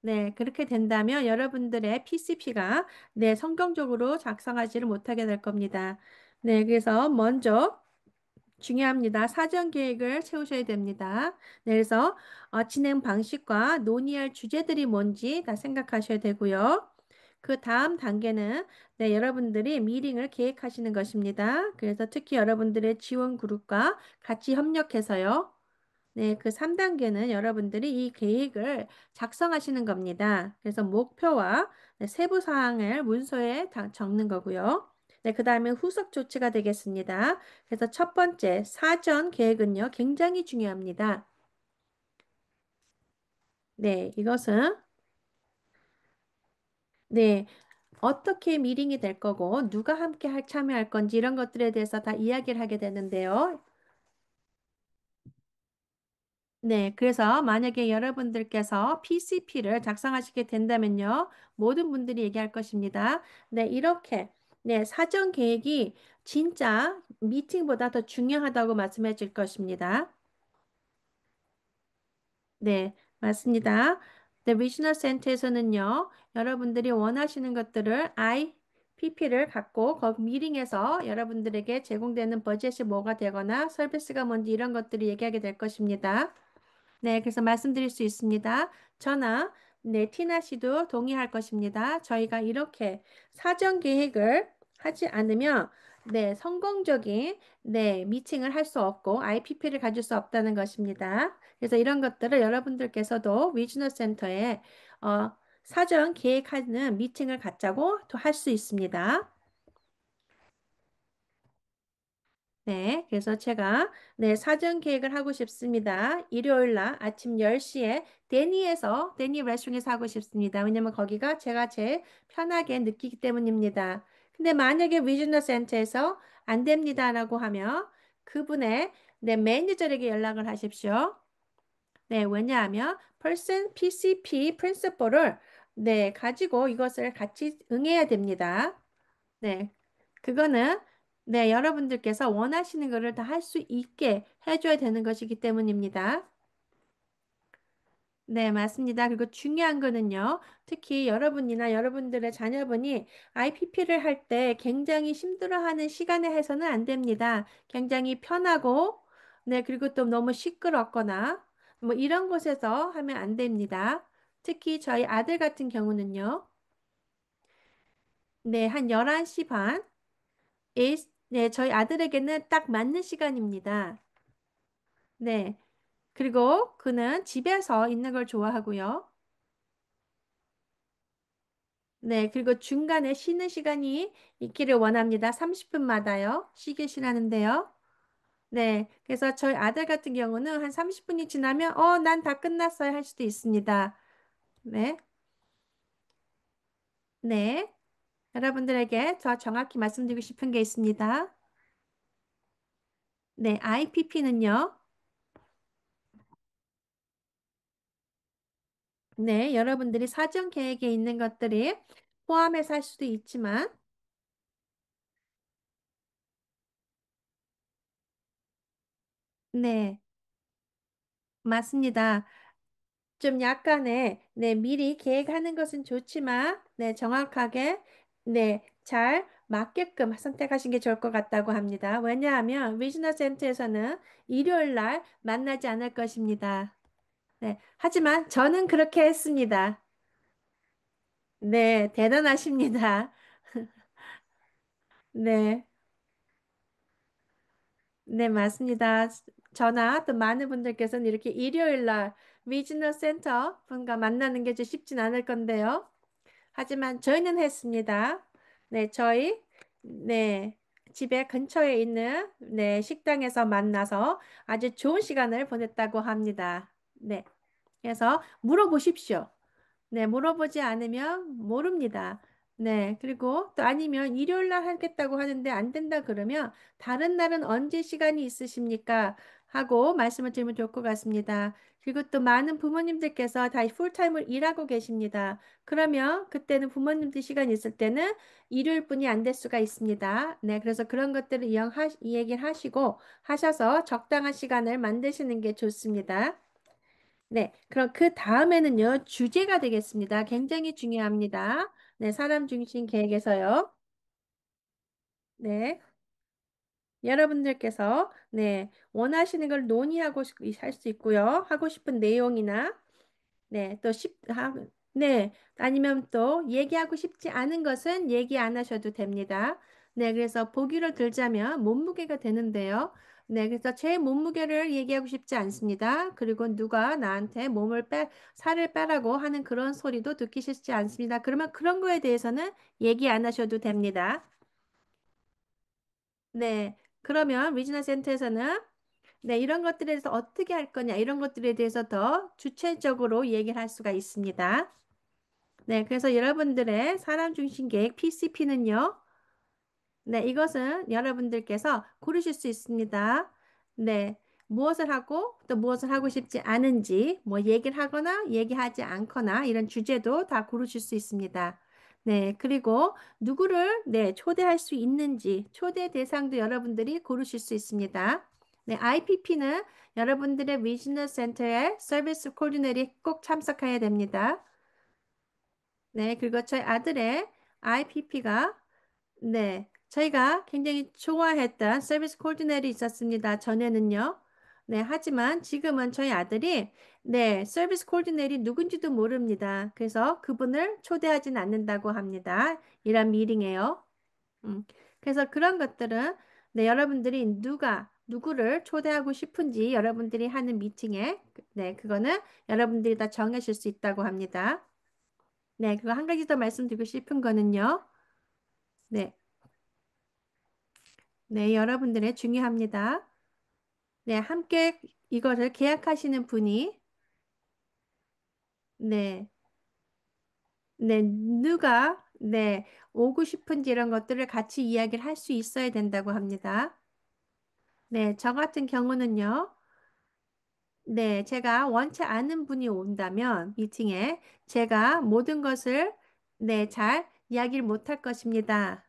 네, 그렇게 된다면 여러분들의 PCP가 네, 성경적으로 작성하지를 못하게 될 겁니다. 네, 그래서 먼저 중요합니다. 사전 계획을 세우셔야 됩니다. 네, 그래서 진행 방식과 논의할 주제들이 뭔지 다 생각하셔야 되고요. 그 다음 단계는 네, 여러분들이 미팅을 계획하시는 것입니다. 그래서 특히 여러분들의 지원 그룹과 같이 협력해서요. 네, 그 3단계는 여러분들이 이 계획을 작성하시는 겁니다. 그래서 목표와 네, 세부 사항을 문서에 다 적는 거고요. 네, 그 다음에 후속 조치가 되겠습니다. 그래서 첫 번째 사전 계획은요, 굉장히 중요합니다. 네, 이것은 네, 어떻게 미팅이 될 거고 누가 함께 참여할 건지 이런 것들에 대해서 다 이야기를 하게 되는데요. 네, 그래서 만약에 여러분들께서 PCP를 작성하시게 된다면요, 모든 분들이 얘기할 것입니다. 네, 이렇게, 네, 사전 계획이 진짜 미팅보다 더 중요하다고 말씀해 줄 것입니다. 네, 맞습니다. 네, 리지널 센터에서는요, 여러분들이 원하시는 것들을 IPP를 갖고 거기 미팅에서 여러분들에게 제공되는 버젯이 뭐가 되거나 서비스가 뭔지 이런 것들을 얘기하게 될 것입니다. 네, 그래서 말씀드릴 수 있습니다. 저나 네, 티나 씨도 동의할 것입니다. 저희가 이렇게 사전 계획을 하지 않으면 네, 성공적인 미팅을 할 수 없고 IPP를 가질 수 없다는 것입니다. 그래서 이런 것들을 여러분들께서도 위즈너 센터에 사전 계획하는 미팅을 갖자고 또 할 수 있습니다. 네, 그래서 제가 사전 계획을 하고 싶습니다. 일요일 날 아침 10시에 데니 레스토랑에서 하고 싶습니다. 왜냐면 거기가 제가 제일 편하게 느끼기 때문입니다. 근데 만약에 위즈너 센터에서 안 됩니다라고 하면 그분의 매니저에게 연락을 하십시오. 네, 왜냐하면 person PCP 프린시플을 가지고 이것을 같이 응해야 됩니다. 네, 그거는 여러분들께서 원하시는 것을 다 할 수 있게 해줘야 되는 것이기 때문입니다. 네, 맞습니다. 그리고 중요한 거는요, 특히 여러분이나 여러분들의 자녀분이 IPP를 할 때 굉장히 힘들어하는 시간에 해서는 안 됩니다. 굉장히 편하고, 그리고 또 너무 시끄럽거나, 뭐 이런 곳에서 하면 안 됩니다. 특히 저희 아들 같은 경우는요, 한 11시 반, 저희 아들에게는 딱 맞는 시간입니다. 네. 그리고 그는 집에서 있는 걸 좋아하고요. 네. 그리고 중간에 쉬는 시간이 있기를 원합니다. 30분마다요. 쉬게 쉬라는데요. 네. 그래서 저희 아들 같은 경우는 한 30분이 지나면, 난 다 끝났어요. 할 수도 있습니다. 네. 네. 여러분들에게 더 정확히 말씀드리고 싶은 게 있습니다. 네. IPP는요. 네. 여러분들이 사전 계획에 있는 것들이 포함해서 할 수도 있지만, 네. 맞습니다. 좀 약간의, 미리 계획하는 것은 좋지만, 정확하게, 잘 맞게끔 선택하신 게 좋을 것 같다고 합니다. 왜냐하면, 위즈너 센터에서는 일요일 날 만나지 않을 것입니다. 네. 하지만 저는 그렇게 했습니다. 네, 대단하십니다. 네. 네, 맞습니다. 저나 또 많은 분들께서는 이렇게 일요일 날 위즈너 센터 분과 만나는 게 좀 쉽진 않을 건데요. 하지만 저희는 했습니다. 저희, 네, 집에 근처에 있는, 식당에서 만나서 아주 좋은 시간을 보냈다고 합니다. 네, 그래서 물어보십시오. 네, 물어보지 않으면 모릅니다. 네, 그리고 또 아니면 일요일 날 하겠다고 하는데 안 된다 그러면 다른 날은 언제 시간이 있으십니까? 하고 말씀을 드리면 좋을 것 같습니다. 그리고 또 많은 부모님들께서 다 풀타임을 일하고 계십니다. 그러면 그때는 부모님들 시간 있을 때는 일요일뿐이 안 될 수가 있습니다. 네, 그래서 그런 것들을 이 얘기를 하시고 하셔서 적당한 시간을 만드시는 게 좋습니다. 네, 그럼 그 다음에는요, 주제가 되겠습니다. 굉장히 중요합니다. 네, 사람 중심 계획에서요. 네, 여러분들께서, 원하시는 걸 논의하고 할 수 있고요. 하고 싶은 내용이나 아니면 또 얘기하고 싶지 않은 것은 얘기 안 하셔도 됩니다. 네, 그래서 보기로 들자면 몸무게가 되는데요. 네, 그래서 제 몸무게를 얘기하고 싶지 않습니다. 그리고 누가 나한테 살을 빼라고 하는 그런 소리도 듣기 싫지 않습니다. 그러면 그런 거에 대해서는 얘기 안 하셔도 됩니다. 네, 그러면 리지나 센터에서는 이런 것들에 대해서 어떻게 할 거냐, 이런 것들에 대해서 더 주체적으로 얘기를 할 수가 있습니다. 네, 그래서 여러분들의 사람 중심 계획 PCP는요. 네, 이것은 여러분들께서 고르실 수 있습니다. 네, 무엇을 하고 또 무엇을 하고 싶지 않은지, 뭐 얘기를 하거나 얘기하지 않거나 이런 주제도 다 고르실 수 있습니다. 네, 그리고 누구를 초대할 수 있는지 초대 대상도 여러분들이 고르실 수 있습니다. 네, IPP는 여러분들의 비즈니스 센터의 서비스 코디네이터에 꼭 참석해야 됩니다. 네, 그리고 저희 아들의 IPP가 저희가 굉장히 좋아했던 서비스 코디네이터 있었습니다. 전에는요. 네, 하지만 지금은 저희 아들이 서비스 코디네이터 누군지도 모릅니다. 그래서 그분을 초대하진 않는다고 합니다. 이런 미팅이에요. 음. 그래서 그런 것들은 네, 여러분들이 누구를 초대하고 싶은지 여러분들이 하는 미팅에 네, 그거는 여러분들이 다 정하실 수 있다고 합니다. 네, 그거 한 가지 더 말씀드리고 싶은 거는요. 네, 네, 여러분들의 중요합니다. 네, 함께 이거를 계약하시는 분이 네, 네, 오고 싶은지 이런 것들을 같이 이야기를 할 수 있어야 된다고 합니다. 네, 저 같은 경우는요. 네, 제가 원치 않은 분이 온다면 미팅에 제가 모든 것을 네, 잘 이야기를 못할 것입니다.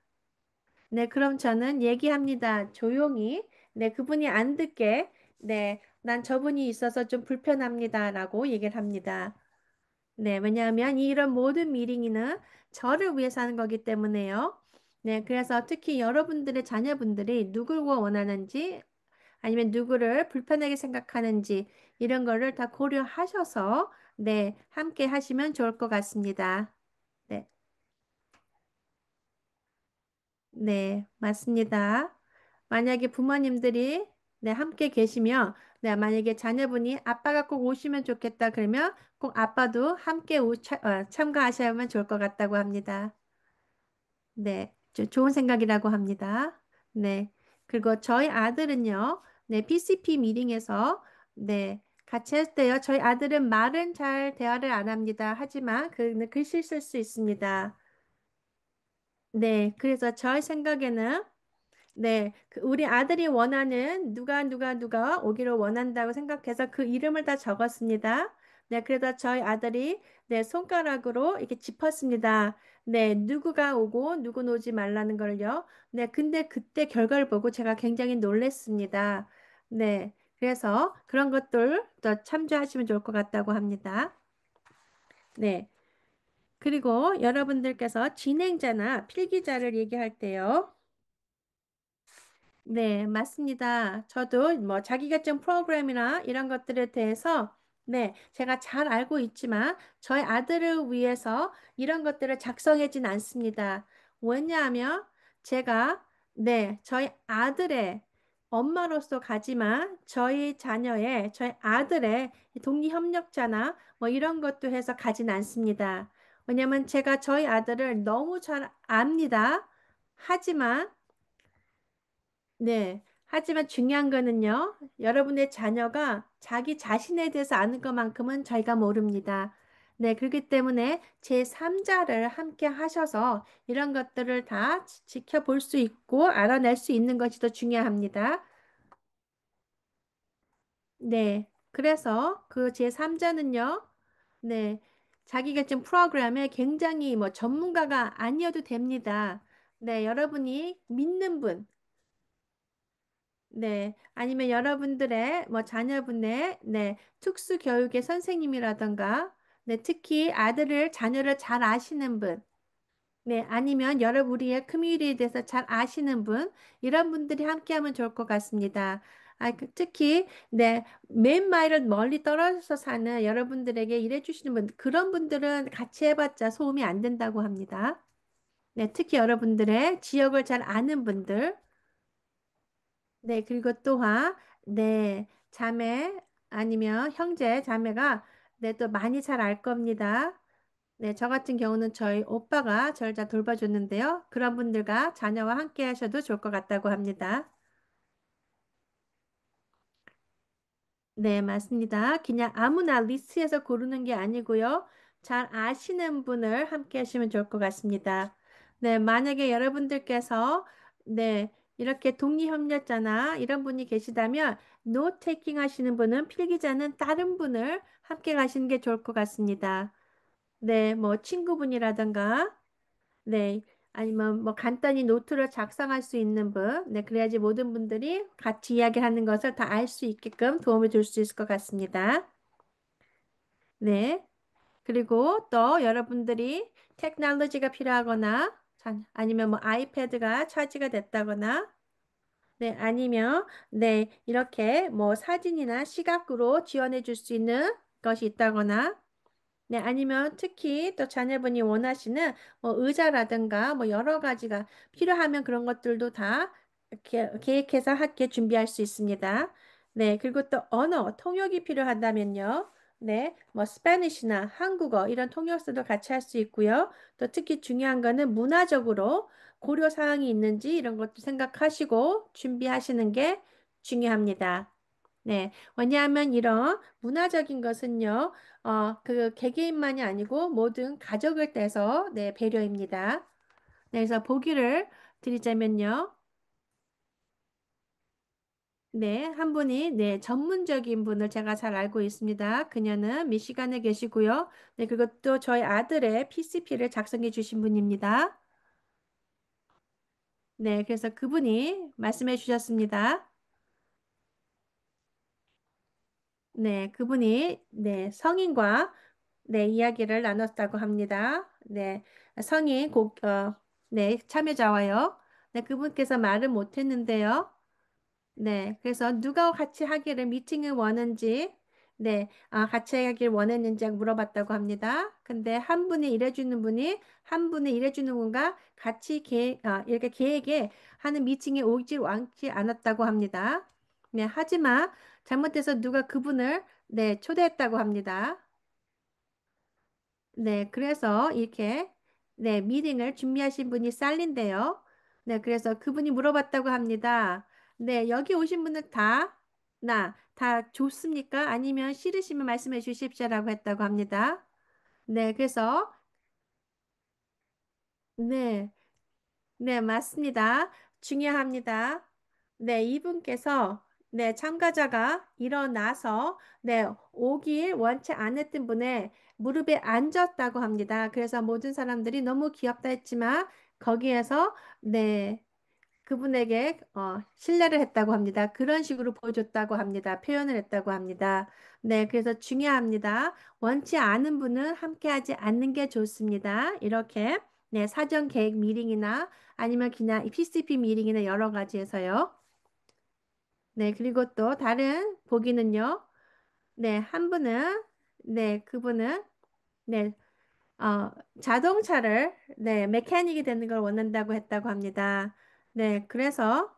네, 그럼 저는 얘기합니다. 조용히. 네, 그분이 안 듣게. 네, 난 저분이 있어서 좀 불편합니다. 라고 얘기를 합니다. 네, 왜냐하면 이런 모든 미팅은 저를 위해서 하는 거기 때문에요. 네, 그래서 특히 여러분들의 자녀분들이 누굴 원하는지 아니면 누구를 불편하게 생각하는지 이런 거를 다 고려하셔서 네, 함께 하시면 좋을 것 같습니다. 네, 네, 맞습니다. 만약에 부모님들이 네, 함께 계시면 만약에 자녀분이 아빠가 꼭 오시면 좋겠다 그러면 꼭 아빠도 함께 참가하시면 좋을 것 같다고 합니다. 네, 좋은 생각이라고 합니다. 네, 그리고 저희 아들은요, 네, PCP 미팅에서 네, 같이 할 때요, 저희 아들은 말은 잘 대화를 안 합니다. 하지만 그는 글씨 쓸 수 있습니다. 네, 그래서 저희 생각에는 네, 우리 아들이 원하는 누가 오기를 원한다고 생각해서 그 이름을 다 적었습니다. 네, 그래서 저희 아들이 네, 손가락으로 이렇게 짚었습니다. 네, 누구가 오고 누구 오지 말라는 걸요. 네, 근데 그때 결과를 보고 제가 굉장히 놀랐습니다. 네, 그래서 그런 것들 더 참조하시면 좋을 것 같다고 합니다. 네, 그리고 여러분들께서 진행자나 필기자를 얘기할 때요. 네, 맞습니다. 저도 뭐 자기계증 프로그램이나 이런 것들에 대해서 네, 제가 잘 알고 있지만 저희 아들을 위해서 이런 것들을 작성하진 않습니다. 왜냐하면 제가 네, 저희 아들의 엄마로서 가지만 저희 아들의 독립협력자나 뭐 이런 것도 해서 가진 않습니다. 왜냐하면 제가 저희 아들을 너무 잘 압니다. 하지만 네. 하지만 중요한 거는요, 여러분의 자녀가 자기 자신에 대해서 아는 것만큼은 저희가 모릅니다. 네, 그렇기 때문에 제3자를 함께 하셔서 이런 것들을 다 지켜볼 수 있고 알아낼 수 있는 것이 더 중요합니다. 네, 그래서 그 제3자는요, 네, 자기계증 프로그램에 굉장히 뭐 전문가가 아니어도 됩니다. 네, 여러분이 믿는 분, 네, 아니면 여러분들의 뭐 자녀분의 특수 교육의 선생님이라던가 특히 자녀를 잘 아시는 분, 아니면 여러분 우리의 커뮤니티에 대해서 잘 아시는 분, 이런 분들이 함께하면 좋을 것 같습니다. 특히 맨 마일을 멀리 떨어져서 사는 여러분들에게 일해 주시는 분, 그런 분들은 같이 해봤자 소음이 안 된다고 합니다. 네, 특히 여러분들의 지역을 잘 아는 분들, 네, 그리고 또한, 자매 아니면 형제, 자매가, 또 많이 잘 알 겁니다. 네, 저 같은 경우는 저희 오빠가 저를 잘 돌봐줬는데요. 그런 분들과 자녀와 함께 하셔도 좋을 것 같다고 합니다. 네, 맞습니다. 그냥 아무나 리스트에서 고르는 게 아니고요. 잘 아시는 분을 함께 하시면 좋을 것 같습니다. 네, 만약에 여러분들께서 이렇게 독립협력자나 이런 분이 계시다면 노 테이킹 하시는 분은 필기자는 다른 분을 함께 가시는 게 좋을 것 같습니다. 네, 뭐 친구분이라든가 네, 아니면 뭐 간단히 노트를 작성할 수 있는 분, 그래야지 모든 분들이 같이 이야기하는 것을 다 알 수 있게끔 도움이 줄 수 있을 것 같습니다. 네, 그리고 또 여러분들이 테크놀로지가 필요하거나 아니면 뭐 아이패드가 차지가 됐다거나 아니면 이렇게 뭐 사진이나 시각으로 지원해 줄 수 있는 것이 있다거나 네, 아니면 특히 또 자녀분이 원하시는 뭐 의자라든가 뭐 여러 가지가 필요하면 그런 것들도 다 계획해서 함께 준비할 수 있습니다. 네, 그리고 또 언어, 통역이 필요하다면요. 네, 뭐 스페니쉬나 한국어 이런 통역서도 같이 할 수 있고요. 또 특히 중요한 거는 문화적으로 고려 사항이 있는지 이런 것도 생각하시고 준비하시는 게 중요합니다. 네, 왜냐하면 이런 문화적인 것은요, 그 개개인만이 아니고 모든 가족을 떼서 네, 배려입니다. 네, 그래서 보기를 드리자면요. 네, 한 분이 네, 전문적인 분을 제가 잘 알고 있습니다. 그녀는 미시간에 계시고요. 네, 그리고 또 저희 아들의 PCP를 작성해 주신 분입니다. 네, 그래서 그분이 말씀해 주셨습니다. 네, 그분이 네, 성인과 네, 이야기를 나눴다고 합니다. 네, 성인 네, 참여자와요. 네, 그분께서 말을 못했는데요. 네, 그래서 누가 같이 하기를 미팅을 원하는지, 네, 같이 하기를 원했는지 물어봤다고 합니다. 근데 한 분이 일해주는 분이 한 분이 일해주는 분과 같이 이렇게 계획에 하는 미팅에 오지 않았다고 합니다. 네, 하지만 잘못해서 누가 그분을 네, 초대했다고 합니다. 네, 그래서 이렇게 네, 미팅을 준비하신 분이 쌀린데요. 네, 그래서 그분이 물어봤다고 합니다. 네, 여기 오신 분들 다 좋습니까? 아니면 싫으시면 말씀해 주십시오라고 했다고 합니다. 네, 그래서 네, 네, 맞습니다. 중요합니다. 네, 이분께서 네, 참가자가 일어나서 네, 오길 원치 않았던 분의 무릎에 앉았다고 합니다. 그래서 모든 사람들이 너무 귀엽다 했지만 거기에서 네, 그분에게 신뢰를 했다고 합니다. 그런 식으로 보여줬다고 합니다. 표현을 했다고 합니다. 네, 그래서 중요합니다. 원치 않은 분은 함께하지 않는 게 좋습니다. 이렇게 네, 사전 계획 미팅이나 아니면 그냥 PCP 미팅이나 여러 가지에서요. 네, 그리고 또 다른 보기는요. 네, 한 분은 네, 그분은 네, 어, 자동차를 네, 메카닉이 되는 걸 원한다고 했다고 합니다. 네, 그래서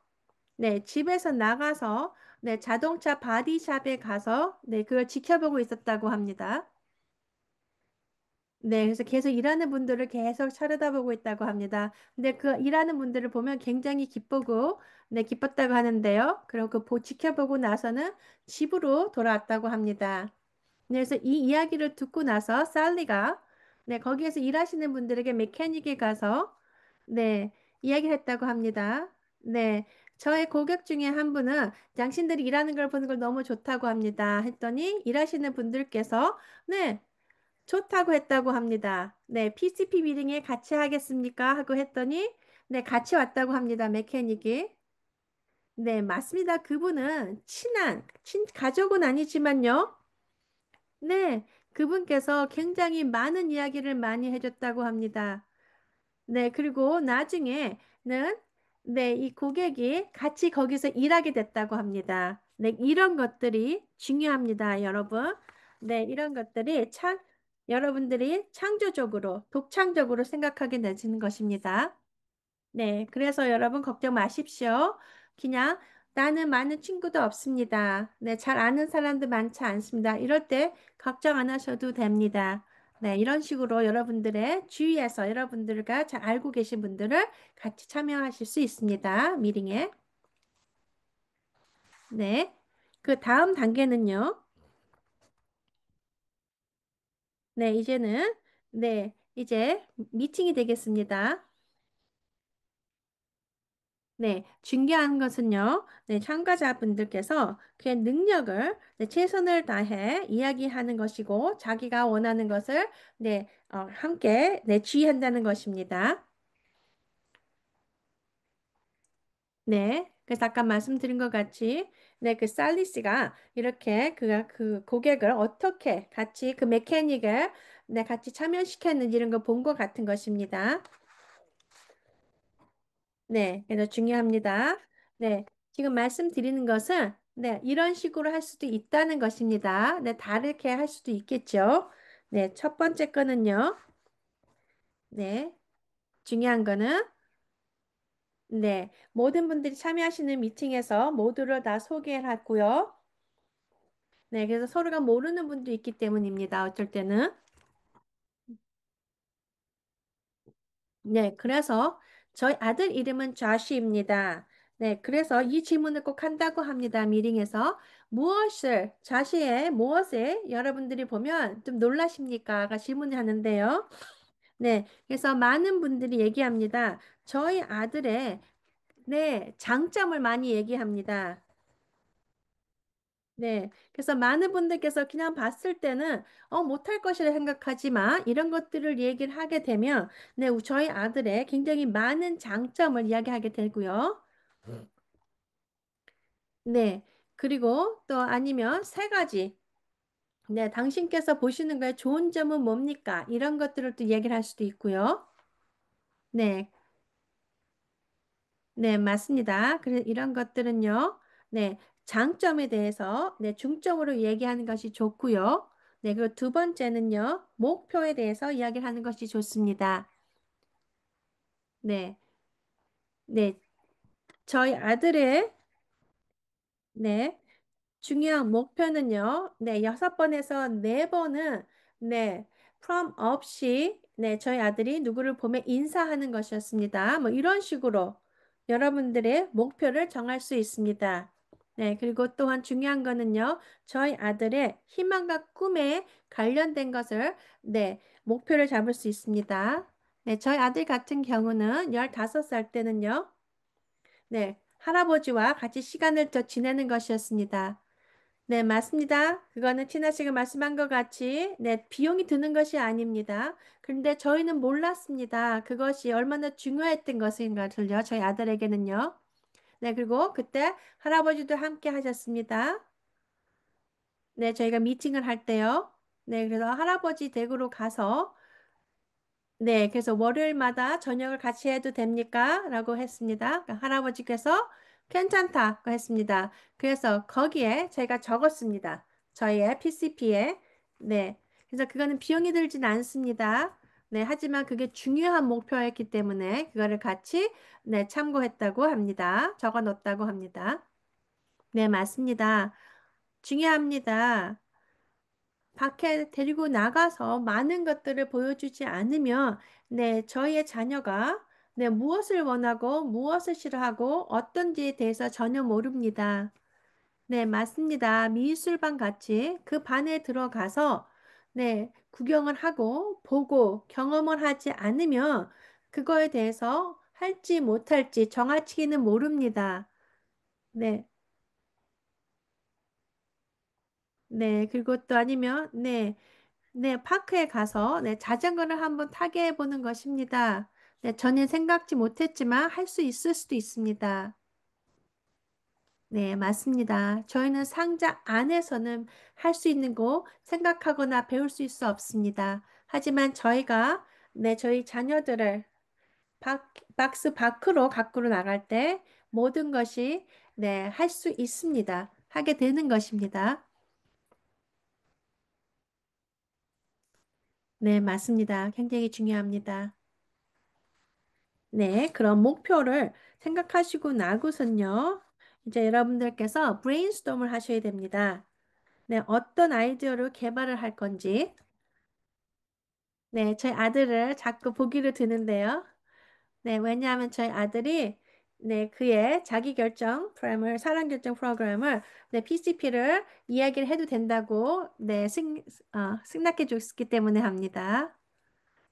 네, 집에서 나가서 네, 자동차 바디샵에 가서 네, 그걸 지켜보고 있었다고 합니다. 네, 그래서 계속 일하는 분들을 계속 쳐다보고 있다고 합니다. 근데 그 일하는 분들을 보면 굉장히 기쁘고, 네, 기뻤다고 하는데요. 그리고 지켜보고 나서는 집으로 돌아왔다고 합니다. 네, 그래서 이 이야기를 듣고 나서 살리가 네, 거기에서 일하시는 분들에게 메케닉에 가서 네, 이야기를 했다고 합니다. 네, 저의 고객 중에 한 분은 당신들이 일하는 걸 보는 걸 너무 좋다고 합니다. 했더니 일하시는 분들께서 네, 좋다고 했다고 합니다. 네, PCP 미팅에 같이 하겠습니까? 하고 했더니 네, 같이 왔다고 합니다. 메케닉이. 네, 맞습니다. 그분은 가족은 아니지만요. 네, 그분께서 굉장히 많은 이야기를 많이 해줬다고 합니다. 네, 그리고 나중에는 네, 이 고객이 같이 거기서 일하게 됐다고 합니다. 네, 이런 것들이 중요합니다, 여러분. 네, 이런 것들이 여러분들이 창조적으로, 독창적으로 생각하게 되는 것입니다. 네, 그래서 여러분 걱정 마십시오. 그냥 나는 많은 친구도 없습니다. 네, 잘 아는 사람도 많지 않습니다. 이럴 때 걱정 안 하셔도 됩니다. 네, 이런 식으로 여러분들의 주위에서 여러분들과 잘 알고 계신 분들을 같이 참여하실 수 있습니다. 미팅에. 네, 그 다음 단계는요. 네, 이제 미팅이 되겠습니다. 네, 중요한 것은요, 네, 참가자분들께서 그의 능력을 네, 최선을 다해 이야기하는 것이고, 자기가 원하는 것을 네, 함께 네, 주의한다는 것입니다. 네, 그래서 아까 말씀드린 것 같이, 네, 그 살리 씨가 이렇게 그 고객을 어떻게 같이 그 메케닉을 네, 같이 참여시켰는지 이런 거 본 것 같은 것입니다. 네, 그래서 중요합니다. 네, 지금 말씀드리는 것은 네, 이런 식으로 할 수도 있다는 것입니다. 네, 다르게 할 수도 있겠죠. 네, 첫 번째 거는요. 네, 중요한 거는 네, 모든 분들이 참여하시는 미팅에서 모두를 다 소개를 하고요. 네, 그래서 서로가 모르는 분도 있기 때문입니다. 어쩔 때는. 네, 그래서 저희 아들 이름은 자시입니다. 네, 그래서 이 질문을 꼭 한다고 합니다. 미팅에서. 자시의 무엇에 여러분들이 보면 좀 놀라십니까? 가 질문을 하는데요. 네, 그래서 많은 분들이 얘기합니다. 저희 아들의 네, 장점을 많이 얘기합니다. 네. 그래서 많은 분들께서 그냥 봤을 때는, 못할 것이라 생각하지만, 이런 것들을 얘기를 하게 되면, 네, 저희 아들의 굉장히 많은 장점을 이야기하게 되고요. 네. 그리고 또 아니면 세 가지. 네. 당신께서 보시는 거에 좋은 점은 뭡니까? 이런 것들을 또 얘기를 할 수도 있고요. 네. 네, 맞습니다. 그래서 이런 것들은요, 네, 장점에 대해서, 네, 중점으로 얘기하는 것이 좋고요. 네, 그리고 두 번째는요, 목표에 대해서 이야기를 하는 것이 좋습니다. 네, 네, 저희 아들의, 네, 중요한 목표는요, 네, 6번에서 4번은, 네, from 없이, 네, 저희 아들이 누구를 보면 인사하는 것이었습니다. 뭐 이런 식으로 여러분들의 목표를 정할 수 있습니다. 네, 그리고 또한 중요한 거는요, 저희 아들의 희망과 꿈에 관련된 것을, 네, 목표를 잡을 수 있습니다. 네, 저희 아들 같은 경우는 15살 때는요, 네, 할아버지와 같이 시간을 더 지내는 것이었습니다. 네, 맞습니다. 그거는 티나 씨가 말씀한 것 같이, 네, 비용이 드는 것이 아닙니다. 그런데 저희는 몰랐습니다. 그것이 얼마나 중요했던 것인가를요, 저희 아들에게는요. 네, 그리고 그때 할아버지도 함께 하셨습니다. 네, 저희가 미팅을 할 때요. 네, 그래서 할아버지 댁으로 가서 네, 그래서 월요일마다 저녁을 같이 해도 됩니까? 라고 했습니다. 그러니까 할아버지께서 괜찮다고 했습니다. 그래서 거기에 제가 적었습니다. 저희의 PCP에. 네. 그래서 그거는 비용이 들진 않습니다. 네, 하지만 그게 중요한 목표였기 때문에 그거를 같이 네, 참고했다고 합니다. 적어 놓았다고 합니다. 네, 맞습니다. 중요합니다. 밖에 데리고 나가서 많은 것들을 보여주지 않으면, 네, 저희의 자녀가, 네, 무엇을 원하고, 무엇을 싫어하고, 어떤지에 대해서 전혀 모릅니다. 네, 맞습니다. 미술관 같이 그 반에 들어가서, 네, 구경을 하고, 보고, 경험을 하지 않으면, 그거에 대해서 할지 못할지 정확히는 모릅니다. 네, 네, 그리고 또 아니면, 네, 네, 파크에 가서 네, 자전거를 한번 타게 해보는 것입니다. 네, 전혀 생각지 못했지만 할 수 있을 수도 있습니다. 네, 맞습니다. 저희는 상자 안에서는 할 수 있는 거 생각하거나 배울 수 있어 없습니다. 하지만 저희가 네, 저희 자녀들을 박스 밖으로 밖으로 나갈 때 모든 것이 네, 할 수 있습니다. 하게 되는 것입니다. 네, 맞습니다. 굉장히 중요합니다. 네, 그런 목표를 생각하시고 나고선요. 이제 여러분들께서 브레인스토음을 하셔야 됩니다. 네, 어떤 아이디어를 개발을 할 건지. 네, 저희 아들을 자꾸 보기를 드는데요. 네, 왜냐하면 저희 아들이 네, 그의 자기결정 프로그램을, 사랑결정 프로그램을 네, PCP를 이야기를 해도 된다고 네, 승낙해 줬기 때문에 합니다.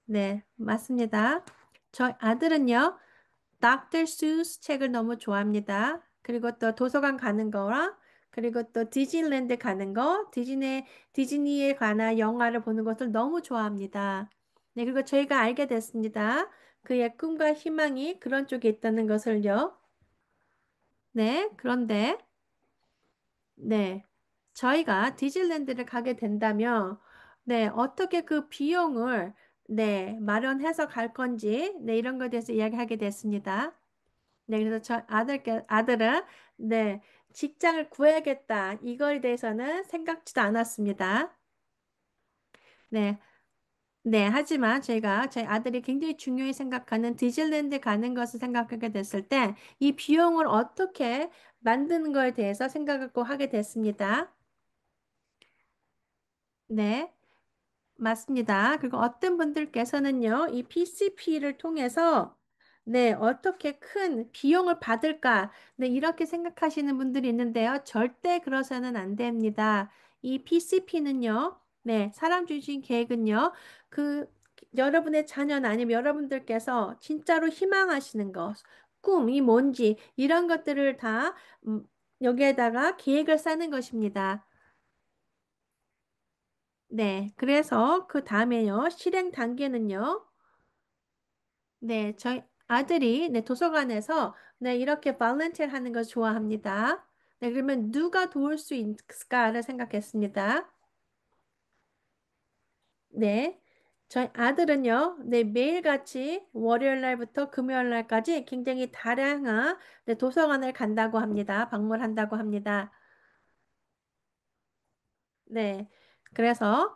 네, 맞습니다. 저희 아들은요. 닥터 수스 책을 너무 좋아합니다. 그리고 또 도서관 가는 거랑 그리고 또 디즈니랜드 가는 거, 디즈니에 관한 영화를 보는 것을 너무 좋아합니다. 네, 그리고 저희가 알게 됐습니다. 그의 꿈과 희망이 그런 쪽에 있다는 것을요. 네, 그런데 네, 저희가 디즈니랜드를 가게 된다면 네, 어떻게 그 비용을 네, 마련해서 갈 건지 네, 이런 것에 대해서 이야기하게 됐습니다. 네, 그래서 아들은, 네, 직장을 구해야겠다. 이거에 대해서는 생각지도 않았습니다. 네, 네, 하지만 제가 저희 아들이 굉장히 중요히 생각하는 디즈니랜드 가는 것을 생각하게 됐을 때 이 비용을 어떻게 만드는 거에 대해서 생각을 꼭 하게 됐습니다. 네. 맞습니다. 그리고 어떤 분들께서는요, 이 PCP를 통해서 네, 어떻게 큰 비용을 받을까? 네, 이렇게 생각하시는 분들이 있는데요. 절대 그러서는 안 됩니다. 이 PCP는요, 네, 사람 중심 계획은요, 그 여러분의 자녀나 아니면 여러분들께서 진짜로 희망하시는 것, 꿈이 뭔지 이런 것들을 다 여기에다가 계획을 짜는 것입니다. 네, 그래서 그 다음에요, 실행 단계는요, 네, 저희 아들이 네, 도서관에서 네, 이렇게 발렌티어 하는 걸 좋아합니다. 네, 그러면 누가 도울 수 있을까를 생각했습니다. 네, 저희 아들은요, 네, 매일같이 월요일 날부터 금요일 날까지 굉장히 다양한 네, 도서관을 간다고 합니다. 방문한다고 합니다. 네, 그래서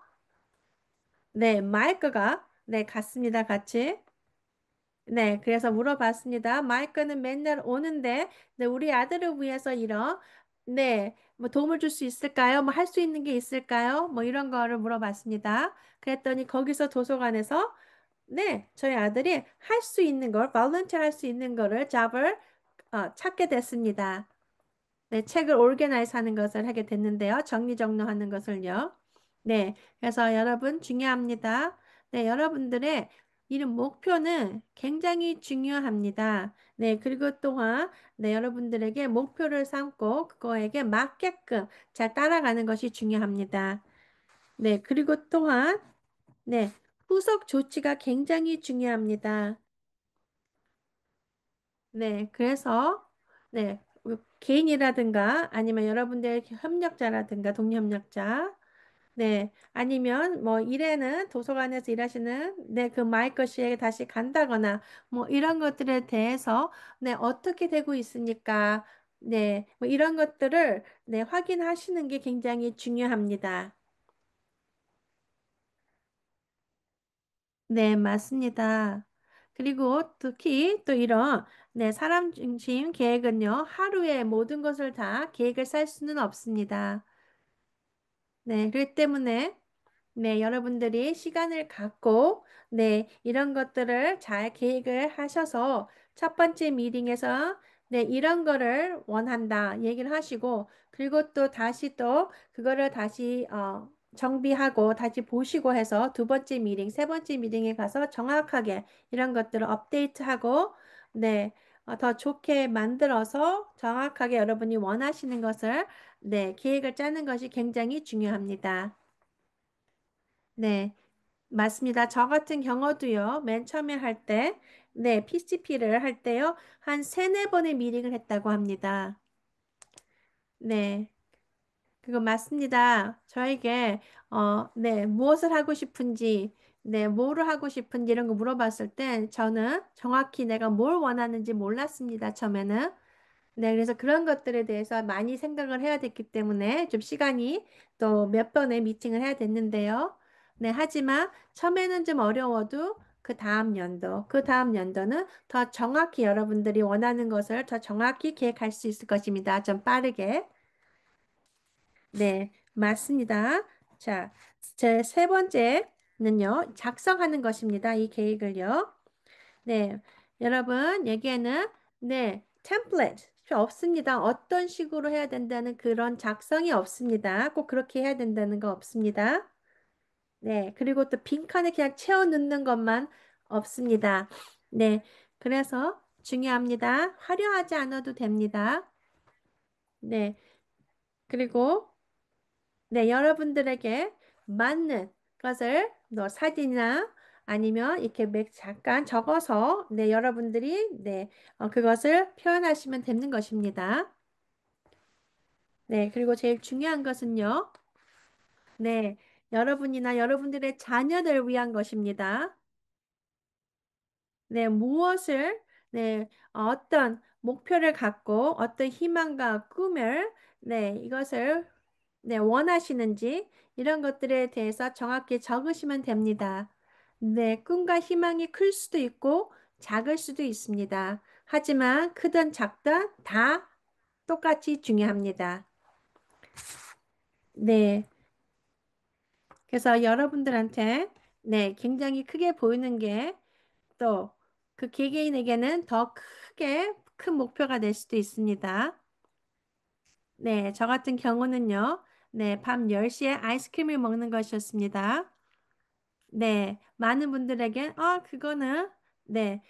네, 마이크가 네, 갔습니다. 같이. 네, 그래서 물어봤습니다. 마이크는 맨날 오는데, 네, 우리 아들을 위해서 이런, 네, 뭐 도움을 줄 수 있을까요? 뭐 할 수 있는 게 있을까요? 뭐 이런 거를 물어봤습니다. 그랬더니 거기서 도서관에서, 네, 저희 아들이 할 수 있는 걸, volunteer 할 수 있는 거를, 잡을 찾게 됐습니다. 네, 책을 organize 하는 것을 하게 됐는데요. 정리정돈하는 것을요. 네, 그래서 여러분 중요합니다. 네, 여러분들의 이런 목표는 굉장히 중요합니다. 네, 그리고 또한 네, 여러분들에게 목표를 삼고 그거에게 맞게끔 잘 따라가는 것이 중요합니다. 네, 그리고 또한 네, 후속 조치가 굉장히 중요합니다. 네, 그래서 네, 개인이라든가 아니면 여러분들 협력자라든가 동료협력자, 네, 아니면 뭐 일에는 도서관에서 일하시는 네, 그 마이클 씨에게 다시 간다거나 뭐 이런 것들에 대해서 네, 어떻게 되고 있습니까? 네, 뭐 이런 것들을 네, 확인하시는 게 굉장히 중요합니다. 네, 맞습니다. 그리고 특히 또 이런 네, 사람 중심 계획은요, 하루에 모든 것을 다 계획을 짤 수는 없습니다. 네, 그렇기 때문에 네, 여러분들이 시간을 갖고 네, 이런 것들을 잘 계획을 하셔서 첫 번째 미팅에서 네, 이런 거를 원한다 얘기를 하시고 그리고 또 다시 또 그거를 다시 정비하고 다시 보시고 해서 두 번째 미팅, 세 번째 미팅에 가서 정확하게 이런 것들을 업데이트하고 네, 더 좋게 만들어서 정확하게 여러분이 원하시는 것을 네, 계획을 짜는 것이 굉장히 중요합니다. 네, 맞습니다. 저 같은 경우도요, 맨 처음에 할 때, 네, PCP를 할 때요, 한 세네 번의 미팅을 했다고 합니다. 네, 그거 맞습니다. 저에게, 네, 무엇을 하고 싶은지, 네, 뭐를 하고 싶은지 이런 거 물어봤을 때, 저는 정확히 내가 뭘 원하는지 몰랐습니다, 처음에는. 네, 그래서 그런 것들에 대해서 많이 생각을 해야 됐기 때문에 좀 시간이 또 몇 번의 미팅을 해야 됐는데요. 네, 하지만 처음에는 좀 어려워도 그 다음 연도는 더 정확히 여러분들이 원하는 것을 더 정확히 계획할 수 있을 것입니다. 좀 빠르게. 네, 맞습니다. 자, 제 세 번째는요, 작성하는 것입니다. 이 계획을요. 네, 여러분, 여기에는 네, 템플릿 필요 없습니다. 어떤 식으로 해야 된다는 그런 작성이 없습니다. 꼭 그렇게 해야 된다는 거 없습니다. 네, 그리고 또 빈칸에 그냥 채워 넣는 것만 없습니다. 네, 그래서 중요합니다. 화려하지 않아도 됩니다. 네, 그리고 네, 여러분들에게 맞는 것을 사진이나 아니면 이렇게 잠깐 적어서 네, 여러분들이 네, 그것을 표현하시면 되는 것입니다. 네, 그리고 제일 중요한 것은요. 네, 여러분이나 여러분들의 자녀들 위한 것입니다. 네, 무엇을 네, 어떤 목표를 갖고 어떤 희망과 꿈을 네, 이것을 네, 원하시는지 이런 것들에 대해서 정확히 적으시면 됩니다. 네, 꿈과 희망이 클 수도 있고 작을 수도 있습니다. 하지만 크든 작든 다 똑같이 중요합니다. 네, 그래서 여러분들한테 네, 굉장히 크게 보이는 게 또 그 개개인에게는 더 크게 큰 목표가 될 수도 있습니다. 네, 저 같은 경우는요. 네, 밤 10시에 아이스크림을 먹는 것이었습니다. 네, 많은 분들에겐 그거는 네,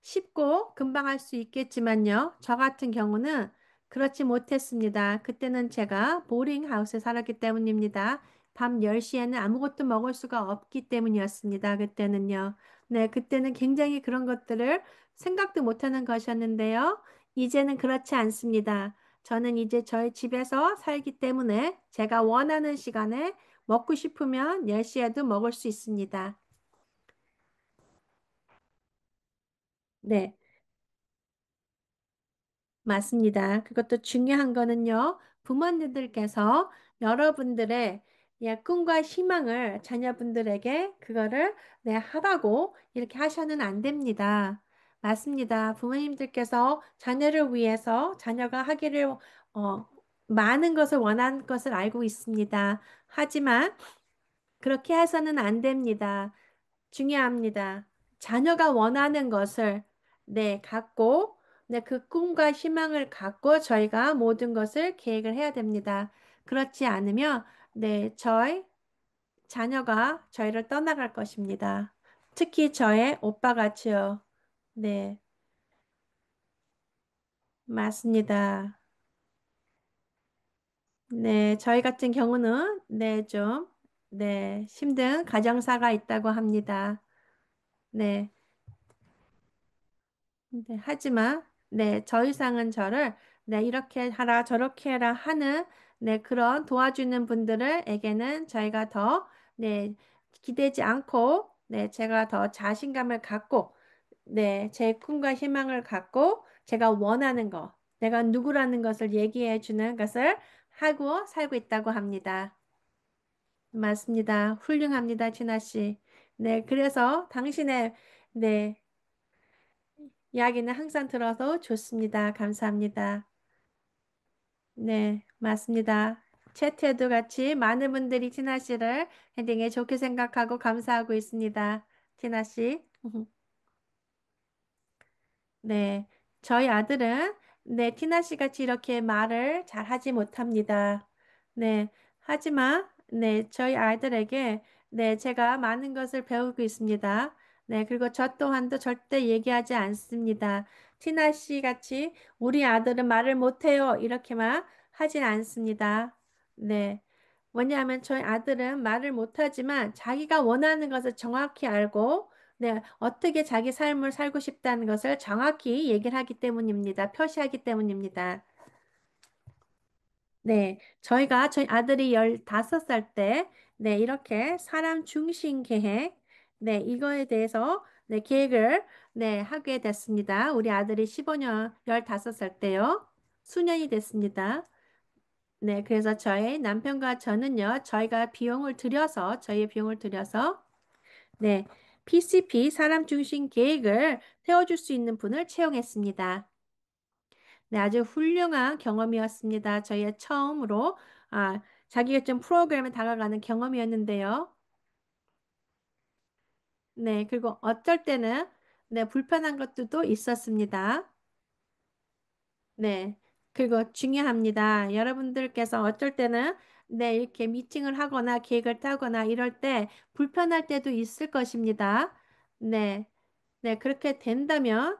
쉽고 금방 할 수 있겠지만요. 저 같은 경우는 그렇지 못했습니다. 그때는 제가 보링하우스에 살았기 때문입니다. 밤 10시에는 아무것도 먹을 수가 없기 때문이었습니다. 그때는요. 네, 그때는 굉장히 그런 것들을 생각도 못하는 것이었는데요. 이제는 그렇지 않습니다. 저는 이제 저희 집에서 살기 때문에 제가 원하는 시간에 먹고 싶으면 10시에도 먹을 수 있습니다. 네. 맞습니다. 그것도 중요한 거는요, 부모님들께서 여러분들의 꿈과 희망을 자녀분들에게 그거를 하라고 이렇게 하셔는 안 됩니다. 맞습니다. 부모님들께서 자녀를 위해서 자녀가 하기를 어, 많은 것을 원하는 것을 알고 있습니다. 하지만 그렇게 해서는 안 됩니다. 중요합니다. 자녀가 원하는 것을 갖고 그 꿈과 희망을 갖고 저희가 모든 것을 계획을 해야 됩니다. 그렇지 않으면 저희 자녀가 저희를 떠나갈 것입니다. 특히 저의 오빠 같이요. 네, 맞습니다. 네, 저희 같은 경우는 좀 힘든 가정사가 있다고 합니다. 네. 하지만, 저 이상은 저를, 이렇게 하라, 저렇게 해라 하는, 그런 도와주는 분들에게는 저희가 더, 기대지 않고, 제가 더 자신감을 갖고, 제 꿈과 희망을 갖고, 제가 원하는 거, 내가 누구라는 것을 얘기해 주는 것을 하고 살고 있다고 합니다. 맞습니다. 훌륭합니다, 진아 씨. 그래서 당신의, 네, 이야기는 항상 들어서 좋습니다. 감사합니다. 네, 맞습니다. 채트에도 같이 많은 분들이 티나 씨를 헤딩에 좋게 생각하고 감사하고 있습니다. 티나 씨. 네, 저희 아들은 티나 씨 같이 이렇게 말을 잘 하지 못합니다. 네, 하지만 저희 아이들에게 제가 많은 것을 배우고 있습니다. 그리고 저 또한도 절대 얘기하지 않습니다. 티나 씨 같이 우리 아들은 말을 못해요. 이렇게만 하진 않습니다. 네. 왜냐하면 저희 아들은 말을 못하지만 자기가 원하는 것을 정확히 알고 어떻게 자기 삶을 살고 싶다는 것을 정확히 얘기를 하기 때문입니다. 표시하기 때문입니다. 저희 아들이 15살 때, 이렇게 사람 중심 계획, 이거에 대해서, 계획을, 하게 됐습니다. 우리 아들이 15년, 15살 때요. 수년이 됐습니다. 그래서 저희 남편과 저는요, 저희의 비용을 들여서, 네, PCP 사람 중심 계획을 세워줄 수 있는 분을 채용했습니다. 네, 아주 훌륭한 경험이었습니다. 저희의 처음으로 자기결정 프로그램에 다가가는 경험이었는데요. 그리고 어쩔 때는 불편한 것들도 있었습니다. 네, 그리고 중요합니다. 여러분들께서 어쩔 때는 이렇게 미팅을 하거나 계획을 짜거나 이럴 때 불편할 때도 있을 것입니다. 네, 그렇게 된다면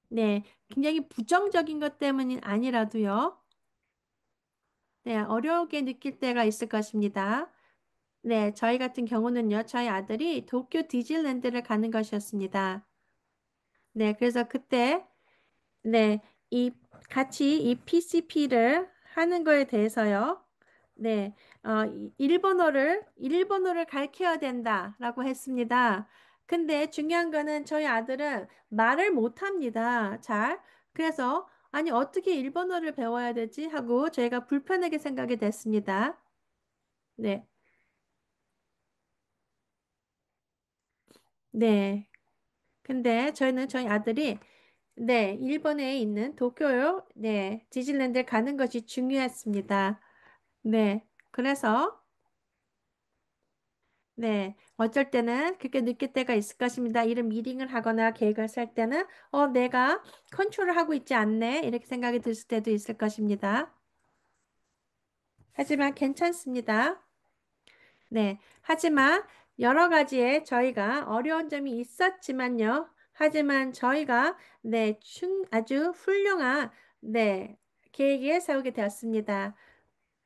네, 굉장히 부정적인 것 때문이 아니라도요. 어려우게 느낄 때가 있을 것입니다. 저희 같은 경우는요, 저희 아들이 도쿄 디즈니랜드를 가는 것이었습니다. 그래서 그때, 네, 이, 같이 이 PCP를 하는 거에 대해서요, 일본어를 가르쳐야 된다라고 했습니다. 근데 중요한 거는 저희 아들은 말을 못 합니다. 잘. 그래서, 아니, 어떻게 일본어를 배워야 되지? 하고 저희가 불편하게 생각이 됐습니다. 네. 네. 근데 저희는 저희 아들이 네, 일본에 있는 도쿄요. 네, 디즈니랜드 가는 것이 중요했습니다. 네. 그래서 네, 어쩔 때는 그렇게 느낄 때가 있을 것입니다. 이런 미팅을 하거나 계획을 짤 때는 내가 컨트롤을 하고 있지 않네. 이렇게 생각이 들 때도 있을 것입니다. 하지만 괜찮습니다. 네. 하지만 여러 가지의 저희가 어려운 점이 있었지만요. 하지만 저희가 네, 아주 훌륭한 네, 계획을 세우게 되었습니다.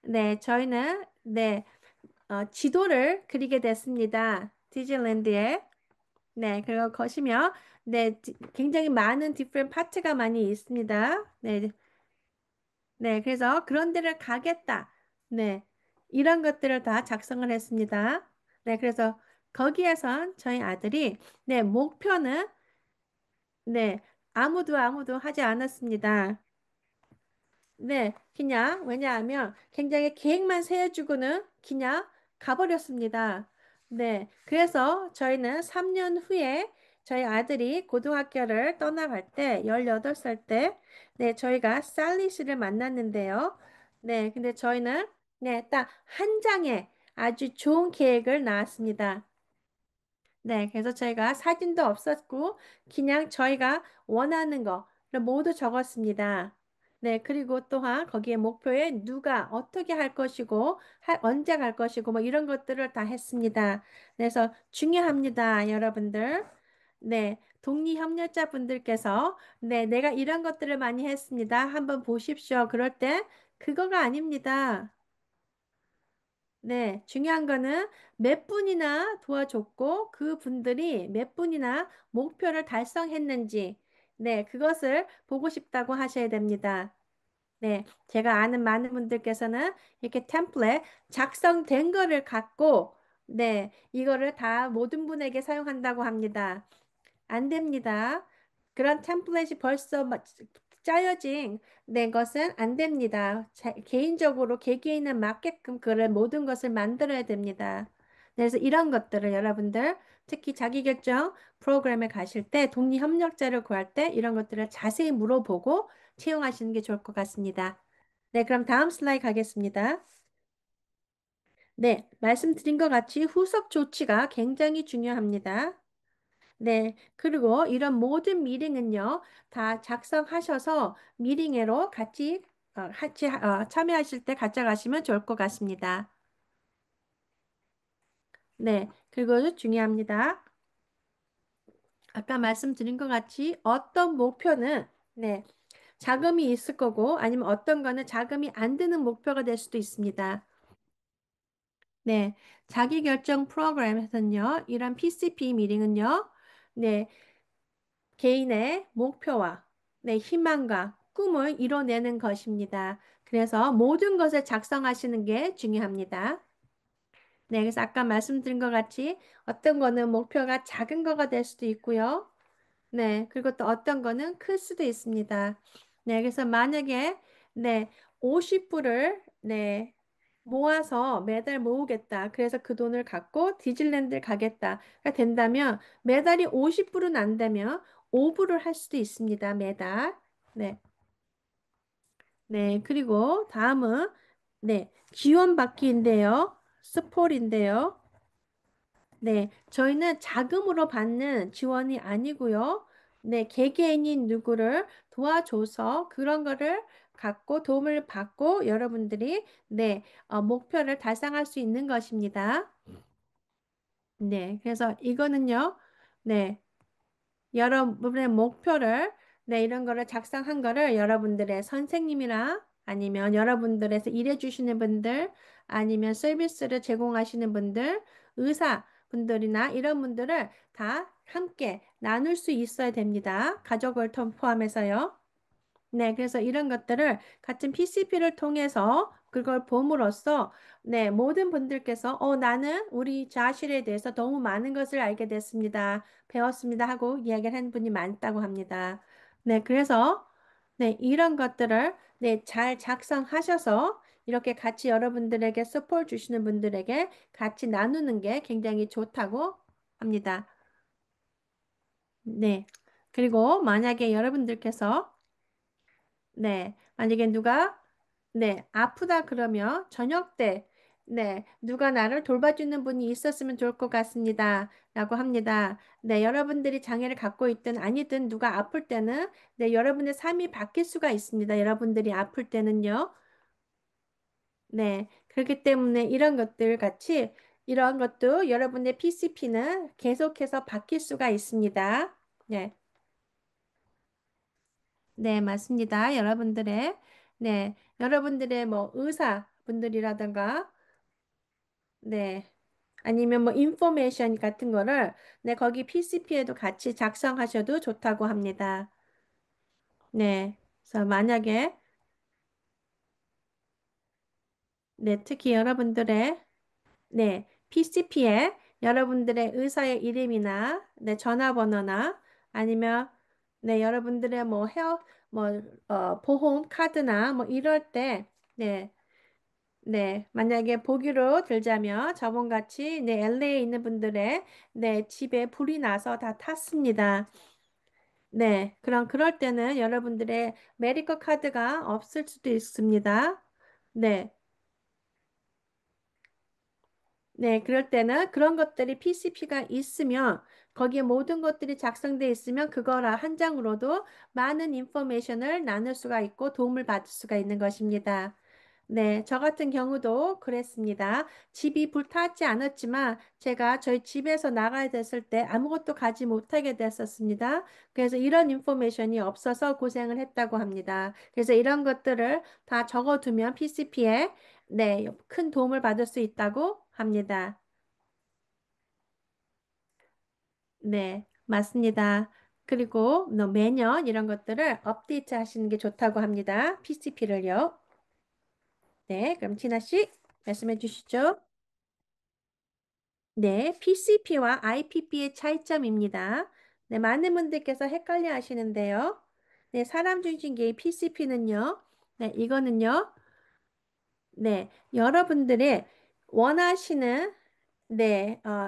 네, 저희는 네, 지도를 그리게 됐습니다. 디즈니랜드에. 네, 그리고 거시면 네, 굉장히 많은 디프런 파트가 많이 있습니다. 네, 네, 그래서 그런 데를 가겠다. 네, 이런 것들을 다 작성을 했습니다. 네, 그래서 거기에선 저희 아들이 네, 목표는 네, 아무도 하지 않았습니다. 네, 그냥 왜냐하면 굉장히 계획만 세워주고는 그냥 가버렸습니다. 네, 그래서 저희는 3년 후에 저희 아들이 고등학교를 떠나갈 때, 18살 때, 네, 저희가 살리 씨를 만났는데요. 네, 근데 저희는 네, 딱 한 장의 아주 좋은 계획을 나왔습니다. 네, 그래서 저희가 사진도 없었고, 그냥 저희가 원하는 거를 모두 적었습니다. 네, 그리고 또한 거기에 목표에 누가 어떻게 할 것이고, 언제 갈 것이고, 뭐 이런 것들을 다 했습니다. 그래서 중요합니다, 여러분들. 네, 독립협력자분들께서, 네, 내가 이런 것들을 많이 했습니다. 한번 보십시오. 그럴 때, 그거가 아닙니다. 네, 중요한 거는 몇 분이나 도와줬고 그 분들이 몇 분이나 목표를 달성했는지, 네, 그것을 보고 싶다고 하셔야 됩니다. 네, 제가 아는 많은 분들께서는 이렇게 템플릿 작성된 거를 갖고, 네, 이거를 다 모든 분에게 사용한다고 합니다. 안 됩니다. 그런 템플릿이 벌써 짜여진 된 것은 안 됩니다. 개인적으로 개개인에 맞게끔 그런 모든 것을 만들어야 됩니다. 그래서 이런 것들을 여러분들 특히 자기결정 프로그램에 가실 때 독립협력자를 구할 때 이런 것들을 자세히 물어보고 채용하시는 게 좋을 것 같습니다. 네, 그럼 다음 슬라이드 가겠습니다. 네, 말씀드린 것 같이 후속 조치가 굉장히 중요합니다. 네, 그리고 이런 모든 미링은요, 다 작성하셔서 미링회로 참여하실 때 가져가시면 좋을 것 같습니다. 네, 그리고 중요합니다. 아까 말씀드린 것 같이 어떤 목표는, 네, 자금이 있을 거고, 아니면 어떤 거는 자금이 안 드는 목표가 될 수도 있습니다. 네, 자기결정 프로그램에서는요, 이런 PCP 미링은요, 네, 개인의 목표와 네, 희망과 꿈을 이뤄내는 것입니다. 그래서 모든 것을 작성하시는 게 중요합니다. 네, 그래서 아까 말씀드린 것 같이 어떤 거는 목표가 작은 거가 될 수도 있고요. 네, 그리고 또 어떤 거는 클 수도 있습니다. 네, 그래서 만약에 네, 50불을 네, 모아서 매달 모으겠다. 그래서 그 돈을 갖고 디즈니랜드를 가겠다가 된다면 매달이 50불은 안 되면 5불을 할 수도 있습니다. 매달. 네. 네, 그리고 다음은 네, 지원받기인데요. 스폴인데요. 네, 저희는 자금으로 받는 지원이 아니고요. 네, 개개인인 누구를 도와줘서 그런 거를 갖고 도움을 받고 여러분들이 네, 목표를 달성할 수 있는 것입니다. 네, 그래서 이거는요. 네, 여러분의 목표를 네, 이런 거를 작성한 거를 여러분들의 선생님이랑 아니면 여러분들에서 일해 주시는 분들 아니면 서비스를 제공하시는 분들, 의사 분들이나 이런 분들을 다 함께 나눌 수 있어야 됩니다. 가족을 포함해서요. 네, 그래서 이런 것들을 같은 PCP를 통해서 그걸 봄으로써 네, 모든 분들께서 나는 우리 자신에 대해서 너무 많은 것을 알게 됐습니다. 배웠습니다 하고 이야기를 하는 분이 많다고 합니다. 네, 그래서 네, 이런 것들을 네, 잘 작성하셔서 이렇게 같이 여러분들에게 서포트 주시는 분들에게 같이 나누는 게 굉장히 좋다고 합니다. 네. 그리고 만약에 여러분들께서 만약에 누가 아프다 그러면 저녁 때 누가 나를 돌봐주는 분이 있었으면 좋을 것 같습니다. 라고 합니다. 여러분들이 장애를 갖고 있든 아니든 누가 아플 때는 여러분의 삶이 바뀔 수가 있습니다. 여러분들이 아플 때는요. 그렇기 때문에 이런 것들 같이 이런 것도 여러분의 PCP는 계속해서 바뀔 수가 있습니다. 네. 네, 맞습니다. 여러분들의 뭐 의사분들이라든가, 네, 아니면 뭐 인포메이션 같은 거를, 거기 PCP에도 같이 작성하셔도 좋다고 합니다. 그래서 만약에, 특히 여러분들의, PCP에 여러분들의 의사의 이름이나, 전화번호나, 아니면, 여러분들의 뭐 보험 카드나 뭐 이럴 때, 만약에 보기로 들자면 저번같이 LA에 있는 분들의 집에 불이 나서 다 탔습니다. 그럼 그럴 때는 여러분들의 메디컬 카드가 없을 수도 있습니다. 네. 그럴 때는 그런 것들이 PCP가 있으면 거기에 모든 것들이 작성되어 있으면 그거라 한 장으로도 많은 인포메이션을 나눌 수가 있고 도움을 받을 수가 있는 것입니다. 저 같은 경우도 그랬습니다. 집이 불탔지 않았지만 제가 저희 집에서 나가야 됐을 때 아무것도 가지 못하게 됐었습니다. 그래서 이런 인포메이션이 없어서 고생을 했다고 합니다. 그래서 이런 것들을 다 적어두면 PCP에 큰 도움을 받을 수 있다고 합니다. 맞습니다. 그리고 매년 이런 것들을 업데이트 하시는 게 좋다고 합니다. PCP를요. 그럼 티나 씨 말씀해 주시죠. PCP와 IPP의 차이점입니다. 많은 분들께서 헷갈려 하시는데요. 사람 중심계의 PCP는요. 이거는요. 여러분들의 원하시는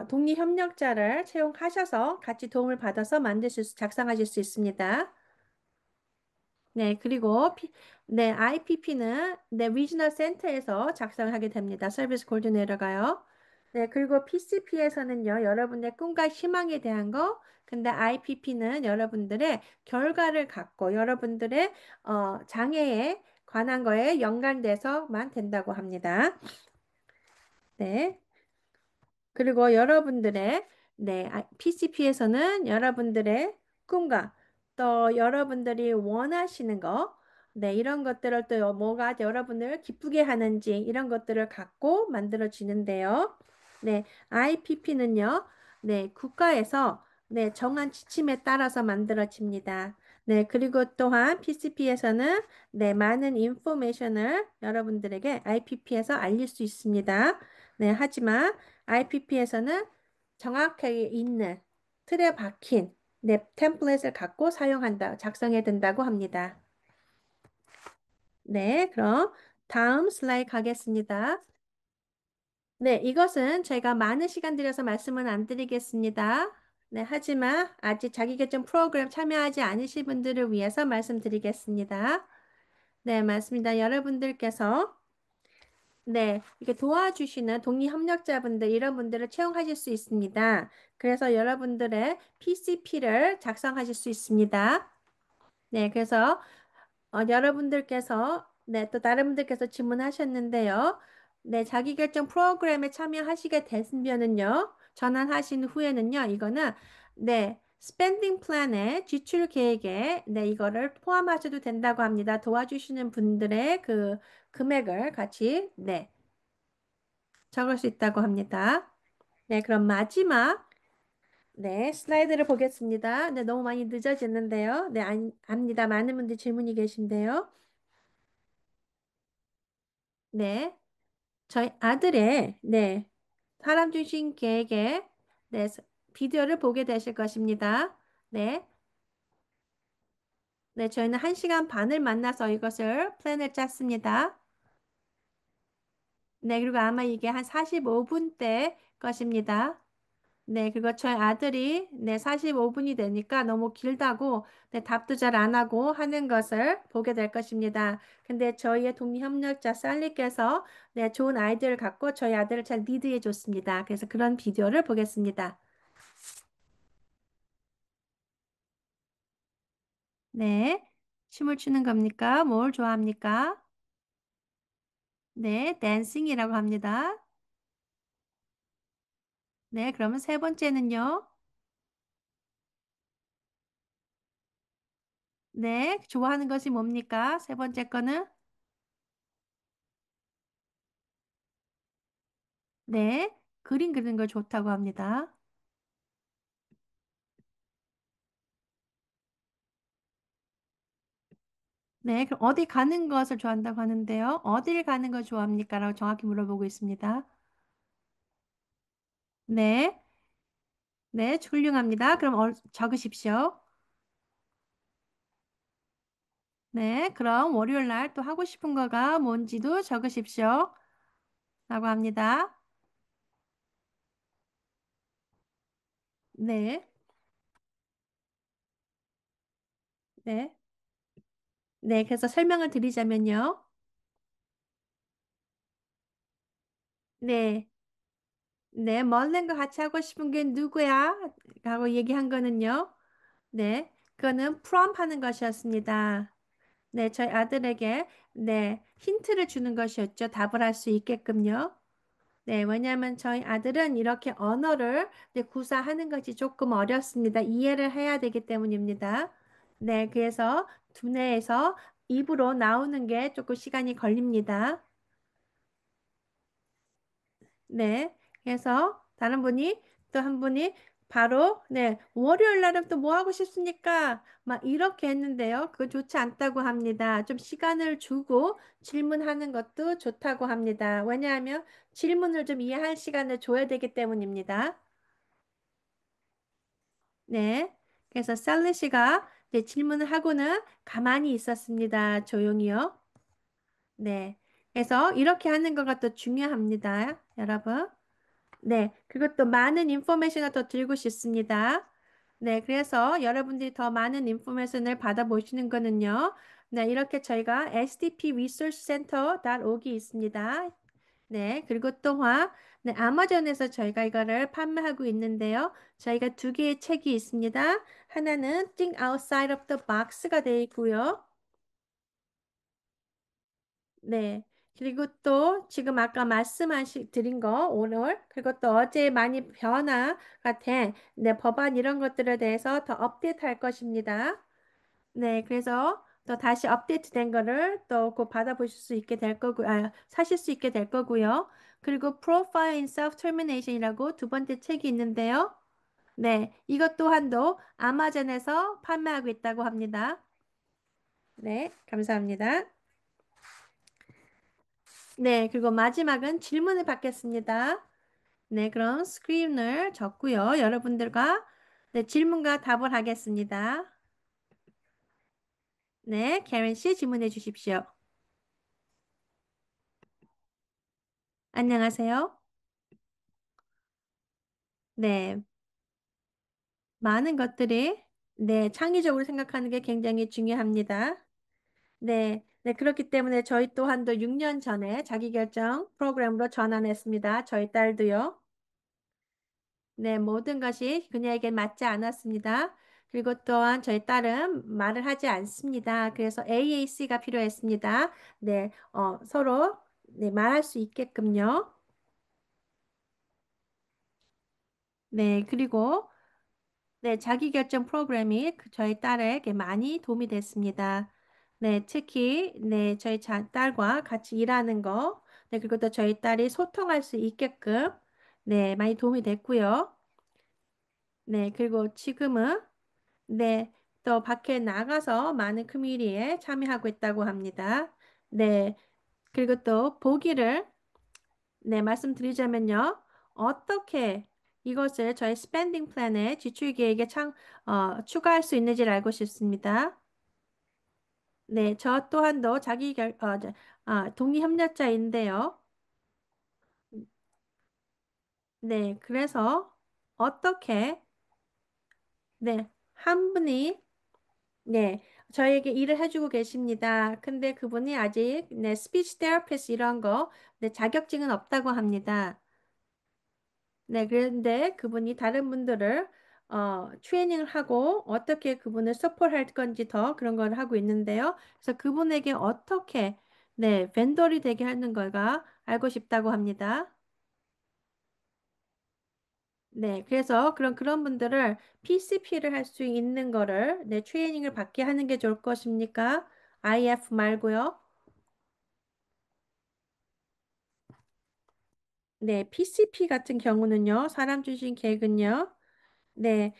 독립협력자를 채용하셔서 같이 도움을 받아서 작성하실 수 있습니다. 그리고 IPP는 리지널 센터에서 작성하게 됩니다. 서비스 코디네이터가요. 그리고 PCP에서는요, 여러분의 꿈과 희망에 대한 거, 근데 IPP는 여러분들의 결과를 갖고 여러분들의 장애에 관한 거에 연관돼서만 된다고 합니다. 네. 그리고 여러분들의 PCP에서는 여러분들의 꿈과 또 여러분들이 원하시는 거, 이런 것들을 또 뭐가 여러분을 기쁘게 하는지 이런 것들을 갖고 만들어지는데요. IPP는요, 국가에서 정한 지침에 따라서 만들어집니다. 그리고 또한 PCP에서는 많은 인포메이션을 여러분들에게 IPP에서 알릴 수 있습니다. 하지만 IPP에서는 정확하게 있는 틀에 박힌 템플릿을 갖고 작성해야 된다고 합니다. 그럼 다음 슬라이드 가겠습니다. 이것은 제가 많은 시간 들여서 말씀은 안 드리겠습니다. 하지만 아직 자기계정 프로그램 참여하지 않으신 분들을 위해서 말씀드리겠습니다. 맞습니다. 여러분들께서 이렇게 도와주시는 독립협력자분들, 이런 분들을 채용하실 수 있습니다. 그래서 여러분들의 PCP를 작성하실 수 있습니다. 그래서 여러분들께서 또 다른 분들께서 질문하셨는데요. 자기결정 프로그램에 참여하시게 되면은요. 전환하신 후에는요. 이거는 스펜딩 플랜에 지출 계획에 이거를 포함하셔도 된다고 합니다. 도와주시는 분들의 그 금액을 같이 적을 수 있다고 합니다. 그럼 마지막 슬라이드를 보겠습니다. 너무 많이 늦어졌는데요. 압니다. 많은 분들 질문이 계신데요. 네, 저희 아들의 사람 중심 계획의 비디오를 보게 되실 것입니다. 네, 저희는 1시간 반을 만나서 이것을 플랜을 짰습니다. 그리고 아마 이게 한 45분 대 것입니다. 네, 그리고 저희 아들이 네, 45분이 되니까 너무 길다고 네, 답도 잘 안 하고 하는 것을 보게 될 것입니다. 근데 저희의 독립협력자 쌀리께서 네, 좋은 아이디어를 갖고 저희 아들을 잘 리드해 줬습니다. 그래서 그런 비디오를 보겠습니다. 네, 춤을 추는 겁니까? 뭘 좋아합니까? 네, 댄싱이라고 합니다. 네, 그러면 세 번째는요? 네, 좋아하는 것이 뭡니까? 세 번째 거는? 네, 그림 그리는 걸 좋다고 합니다. 네, 그럼 어디 가는 것을 좋아한다고 하는데요. 어딜 가는 걸 좋아합니까? 라고 정확히 물어보고 있습니다. 네, 네, 훌륭합니다. 그럼 적으십시오. 네, 그럼 월요일 날 또 하고 싶은 거가 뭔지도 적으십시오. 라고 합니다. 네, 네, 네, 그래서 설명을 드리자면요. 네, 네, 멀렌과 같이 하고 싶은 게 누구야? 라고 얘기한 거는요. 네, 그거는 프롬 하는 것이었습니다. 네, 저희 아들에게 네, 힌트를 주는 것이었죠. 답을 할 수 있게끔요. 네, 왜냐하면 저희 아들은 이렇게 언어를 네, 구사하는 것이 조금 어렵습니다. 이해를 해야 되기 때문입니다. 네, 그래서 두뇌에서 입으로 나오는 게 조금 시간이 걸립니다. 네. 그래서 다른 분이 또 한 분이 바로 네. 월요일 날은 또 뭐 하고 싶습니까? 막 이렇게 했는데요. 그거 좋지 않다고 합니다. 좀 시간을 주고 질문하는 것도 좋다고 합니다. 왜냐하면 질문을 좀 이해할 시간을 줘야 되기 때문입니다. 네. 그래서 살리 씨가 네, 질문을 하고는 가만히 있었습니다. 조용히요. 네. 그래서 이렇게 하는 거가 또 중요합니다. 여러분. 네, 그것도 많은 인포메이션을 더 들고 싶습니다. 네, 그래서 여러분들이 더 많은 인포메이션을 받아보시는 거는요. 네, 이렇게 저희가 stpresourcecenter.org이 있습니다. 네, 그리고 또한 네, 아마존에서 저희가 이거를 판매하고 있는데요. 저희가 두 개의 책이 있습니다. 하나는 Think Outside of the Box가 되어 있고요. 네. 그리고 또 지금 아까 말씀하신 드린 거 오늘 그리고 또 어제 많이 변화가 된 네, 법안 이런 것들에 대해서 더 업데이트할 것입니다. 네, 그래서 또 다시 업데이트된 거를 또 곧 받아보실 수 있게 될 거고, 사실 수 있게 될 거고요. 그리고 Profile in Self-Termination이라고 두 번째 책이 있는데요. 네, 이것 또한도 아마존에서 판매하고 있다고 합니다. 네, 감사합니다. 네, 그리고 마지막은 질문을 받겠습니다. 네, 그럼 스크린을 적고요. 여러분들과 네, 질문과 답을 하겠습니다. 네, 캐런 씨 질문해 주십시오. 안녕하세요. 네, 많은 것들이 네, 창의적으로 생각하는 게 굉장히 중요합니다. 네, 네, 그렇기 때문에 저희 또한도 6년 전에 자기결정 프로그램으로 전환했습니다. 저희 딸도요. 네, 모든 것이 그녀에게 맞지 않았습니다. 그리고 또한 저희 딸은 말을 하지 않습니다. 그래서 AAC가 필요했습니다. 네, 서로 네, 말할 수 있게끔요. 네, 그리고 네, 자기결정 프로그램이 저희 딸에게 많이 도움이 됐습니다. 네, 특히 네, 저희 딸과 같이 일하는 거, 네, 그리고 또 저희 딸이 소통할 수 있게끔 네, 많이 도움이 됐고요. 네, 그리고 지금은 네, 또 밖에 나가서 많은 커뮤니티에 참여하고 있다고 합니다. 네, 그리고 또 보기를 네, 말씀드리자면요. 어떻게 이것을 저희 스pen딩 플랜에 지출 계획에 추가할 수 있는지를 알고 싶습니다. 네, 저 또한도 독립협력자인데요. 네, 그래서 어떻게, 네, 한 분이, 네, 저에게 일을 해주고 계십니다. 근데 그분이 아직, 네, 스피치 테라피스트 이런 거, 네, 자격증은 없다고 합니다. 네, 그런데 그분이 다른 분들을 트레이닝을 하고 어떻게 그분을 서포트할 건지 더 그런 걸 하고 있는데요. 그래서 그분에게 어떻게 네, 벤더리 되게 하는 걸까 알고 싶다고 합니다. 네, 그래서 그런 분들을 PCP를 할 수 있는 거를 네, 트레이닝을 받게 하는 게 좋을 것입니까? IF 말고요. 네, PCP 같은 경우는요, 사람 중심 계획은요. 네,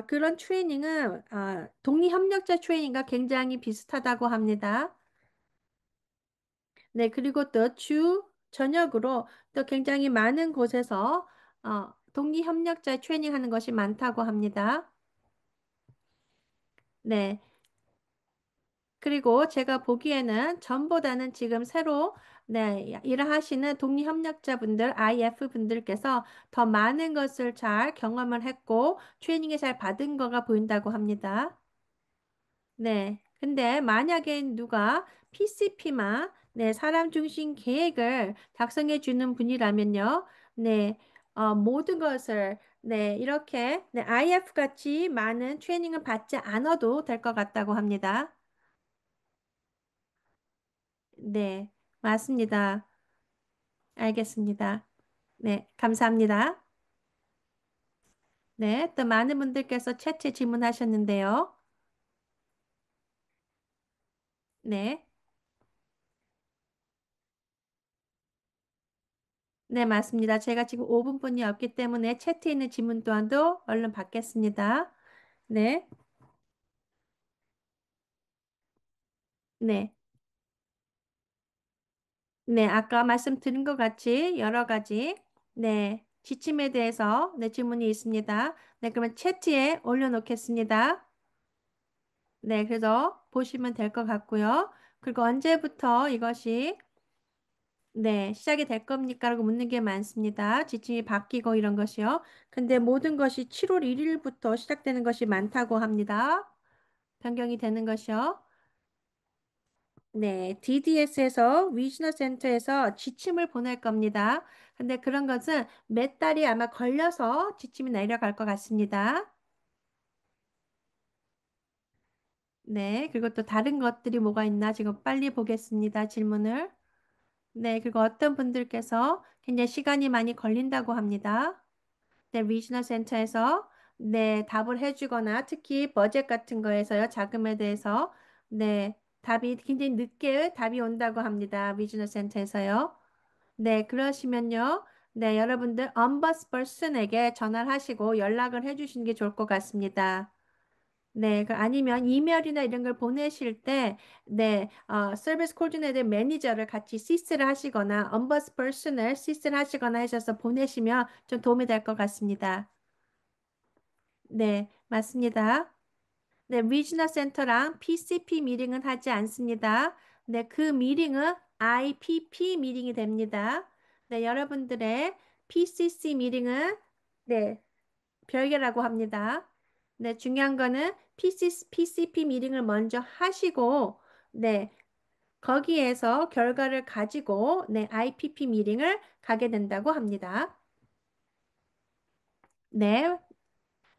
그런 트레이닝은 독립협력자 트레이닝과 굉장히 비슷하다고 합니다. 네, 그리고 또 주 저녁으로 또 굉장히 많은 곳에서 독립협력자 트레이닝 하는 것이 많다고 합니다. 네, 그리고 제가 보기에는 전보다는 지금 새로 네, 일을 하시는 독립협력자분들, IF 분들께서 더 많은 것을 잘 경험을 했고 트레이닝을 잘 받은 거가 보인다고 합니다. 네. 근데 만약에 누가 PCP만 네, 사람 중심 계획을 작성해 주는 분이라면요. 네. 모든 것을 네, 이렇게 네, IF 같이 많은 트레이닝을 받지 않아도 될 것 같다고 합니다. 네. 맞습니다. 알겠습니다. 네, 감사합니다. 네, 또 많은 분들께서 채팅 질문하셨는데요. 네. 네, 맞습니다. 제가 지금 5분뿐이 없기 때문에 채트에 있는 질문 또한도 얼른 받겠습니다. 네, 네, 네. 아까 말씀드린 것 같이 여러 가지, 네, 지침에 대해서 네, 질문이 있습니다. 네, 그러면 채트에 올려놓겠습니다. 네, 그래서 보시면 될 것 같고요. 그리고 언제부터 이것이 네, 시작이 될 겁니까? 라고 묻는 게 많습니다. 지침이 바뀌고 이런 것이요. 근데 모든 것이 7월 1일부터 시작되는 것이 많다고 합니다. 변경이 되는 것이요. 네, DDS에서 위즈너 센터에서 지침을 보낼 겁니다. 근데 그런 것은 몇 달이 아마 걸려서 지침이 내려갈 것 같습니다. 네, 그리고 또 다른 것들이 뭐가 있나 지금 빨리 보겠습니다. 질문을. 네, 그리고 어떤 분들께서 굉장히 시간이 많이 걸린다고 합니다. 네, 리지널 센터에서 네, 답을 해주거나 특히 버젯 같은 거에서요, 자금에 대해서 네, 답이 굉장히 늦게 답이 온다고 합니다. 리지널 센터에서요. 네, 그러시면요. 네, 여러분들 엄버스퍼슨에게 전화를 하시고 연락을 해주시는 게 좋을 것 같습니다. 네, 아니면 이메일이나 이런 걸 보내실 때, 네, 서비스 코디네이터 매니저를 같이 CC를 하시거나, 엄버스퍼슨을 CC를 하시거나 하셔서 보내시면 좀 도움이 될 것 같습니다. 네, 맞습니다. 네, 리지널 센터랑 PCP 미팅은 하지 않습니다. 네, 그 미팅은 IPP 미팅이 됩니다. 네, 여러분들의 PCC 미팅은 네, 별개라고 합니다. 네, 중요한 거는 PCP 미팅을 먼저 하시고 네, 거기에서 결과를 가지고 네, IPP 미팅을 가게 된다고 합니다. 네,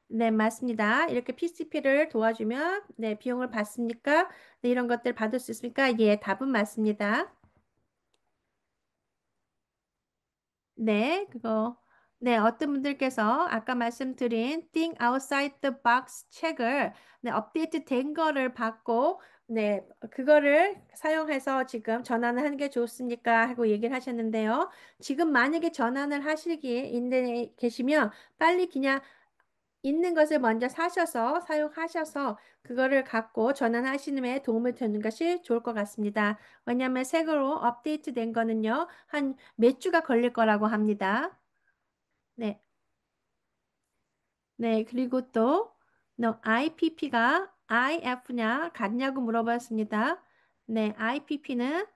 네, 맞습니다. 이렇게 PCP를 도와주면, 네, 비용을 받습니까? 네, 이런 것들 받을 수 있습니까? 예, 답은 맞습니다. 네, 네, 어떤 분들께서 아까 말씀드린 Think Outside the Box 책을, 네, 업데이트 된 거를 받고, 네, 그거를 사용해서 지금 전환을 하는 게 좋습니까? 하고 얘기를 하셨는데요. 지금 만약에 전환을 하시기 있는 계시면 빨리 그냥 있는 것을 먼저 사셔서 사용하셔서 그거를 갖고 전환하시는 데 도움을 주는 것이 좋을 것 같습니다. 왜냐하면 새로 업데이트된 거는요, 한 몇 주가 걸릴 거라고 합니다. 네, 네, 그리고 또 너 IPP가 IF냐 같냐고 물어봤습니다. 네, IPP는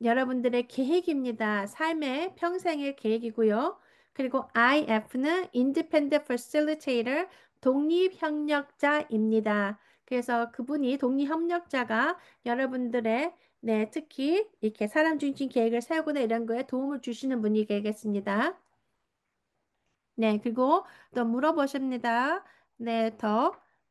여러분들의 계획입니다. 삶의 평생의 계획이고요. 그리고 IF는 Independent Facilitator, 독립협력자입니다. 그래서 그분이 독립협력자가 여러분들의 네, 특히 이렇게 사람 중심 계획을 세우거나 이런 거에 도움을 주시는 분이 되겠습니다. 네, 그리고 또 물어보십니다. 네,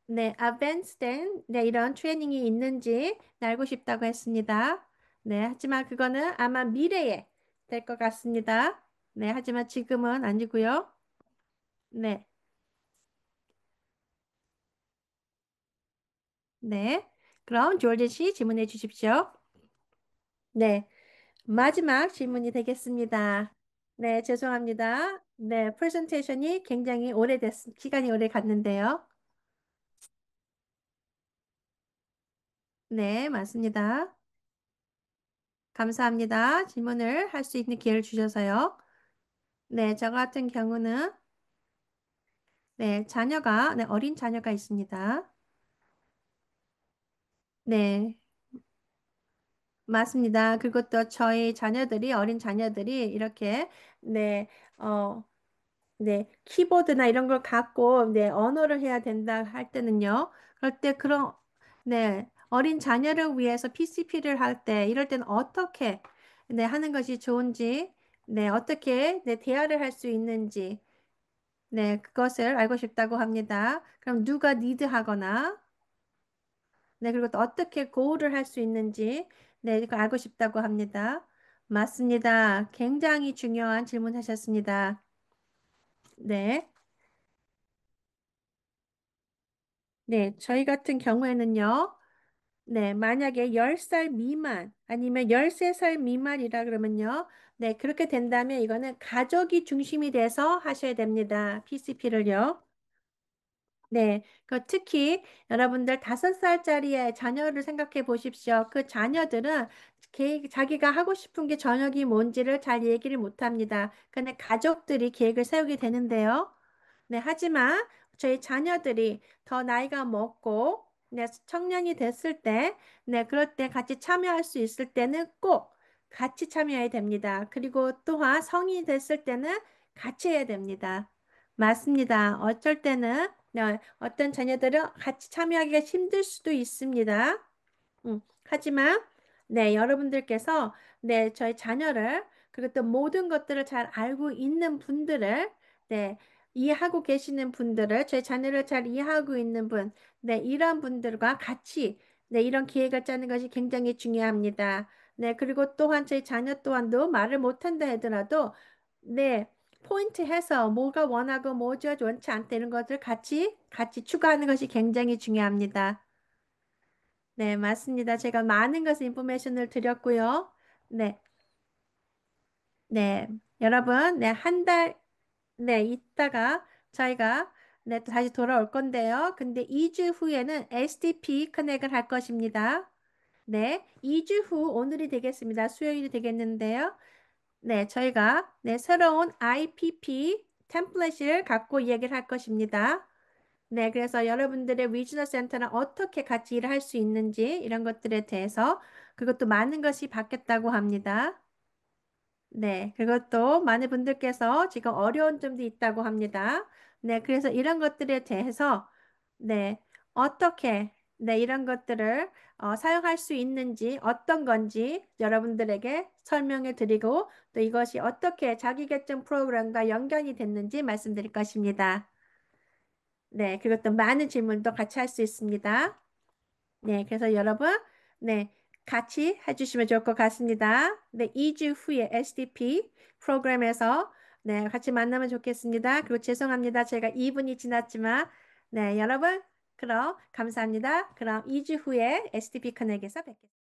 네, advanced 된, 네, 이런 트레이닝이 있는지 알고 싶다고 했습니다. 네, 하지만 그거는 아마 미래에 될 것 같습니다. 네, 하지만 지금은 아니고요. 네, 네. 그럼 조지 씨 질문해 주십시오. 네, 마지막 질문이 되겠습니다. 네, 죄송합니다. 네, 프레젠테이션이 굉장히 시간이 오래 갔는데요. 네, 맞습니다. 감사합니다. 질문을 할 수 있는 기회를 주셔서요. 네, 저 같은 경우는, 네, 어린 자녀가 있습니다. 네, 맞습니다. 그리고 또 저희 어린 자녀들이 이렇게, 네, 어, 네, 키보드나 이런 걸 갖고, 네, 언어를 해야 된다 할 때는요. 그럴 때 네, 어린 자녀를 위해서 PCP를 할 때, 이럴 때는 어떻게, 네, 하는 것이 좋은지, 네, 어떻게, 네, 대화를 할 수 있는지, 네, 그것을 알고 싶다고 합니다. 그럼 누가 리드하거나, 네, 그리고 또 어떻게 고울을 할 수 있는지, 네, 이거 알고 싶다고 합니다. 맞습니다. 굉장히 중요한 질문하셨습니다. 네. 네, 저희 같은 경우에는요, 네, 만약에 10살 미만 아니면 13살 미만이라 그러면요, 네, 그렇게 된다면 이거는 가족이 중심이 돼서 하셔야 됩니다. PCP를요. 네, 특히 여러분들 5살짜리의 자녀를 생각해 보십시오. 그 자녀들은 자기가 하고 싶은 게 저녁이 뭔지를 잘 얘기를 못 합니다. 근데 가족들이 계획을 세우게 되는데요. 네, 하지만 저희 자녀들이 더 나이가 먹고, 네, 청년이 됐을 때, 네, 그럴 때 같이 참여할 수 있을 때는 꼭 같이 참여해야 됩니다. 그리고 또한 성인이 됐을 때는 같이 해야 됩니다. 맞습니다. 어쩔 때는, 네, 어떤 자녀들은 같이 참여하기가 힘들 수도 있습니다. 하지만, 네, 여러분들께서, 네, 저희 자녀를, 그리고 또 모든 것들을 잘 알고 있는 분들을, 네, 이해하고 계시는 분들을, 저희 자녀를 잘 이해하고 있는 분, 네, 이런 분들과 같이, 네, 이런 기획을 짜는 것이 굉장히 중요합니다. 네, 그리고 또한 저희 자녀 또한도 말을 못한다 하더라도, 네, 포인트 해서 뭐가 원하고 뭐가 원치 않다 이런 것들 같이 추가하는 것이 굉장히 중요합니다. 네, 맞습니다. 제가 많은 것을 인포메이션을 드렸고요. 네, 네, 여러분, 네, 한 달, 네, 있다가 저희가 네, 또 다시 돌아올 건데요. 근데 2주 후에는 SDP 커넥을 할 것입니다. 네, 2주 후 오늘이 되겠습니다. 수요일이 되겠는데요. 네, 저희가 네, 새로운 IPP 템플릿을 갖고 이야기를 할 것입니다. 네, 그래서 여러분들의 리지널 센터랑 어떻게 같이 일을 할 수 있는지 이런 것들에 대해서 그것도 많은 것이 바뀌었다고 합니다. 네, 그것도 많은 분들께서 지금 어려운 점도 있다고 합니다. 네, 그래서 이런 것들에 대해서 네, 어떻게 네, 이런 것들을 사용할 수 있는지 어떤 건지 여러분들에게 설명해 드리고 또 이것이 어떻게 자기계증 프로그램과 연결이 됐는지 말씀드릴 것입니다. 네, 그리고 또 많은 질문도 같이 할 수 있습니다. 네, 그래서 여러분, 네, 같이 해주시면 좋을 것 같습니다. 네, 2주 후에 SDP 프로그램에서 네, 같이 만나면 좋겠습니다. 그리고 죄송합니다. 제가 2분이 지났지만, 네, 여러분, 그럼 감사합니다. 그럼 2주 후에 SDP 커넥에서 뵙겠습니다.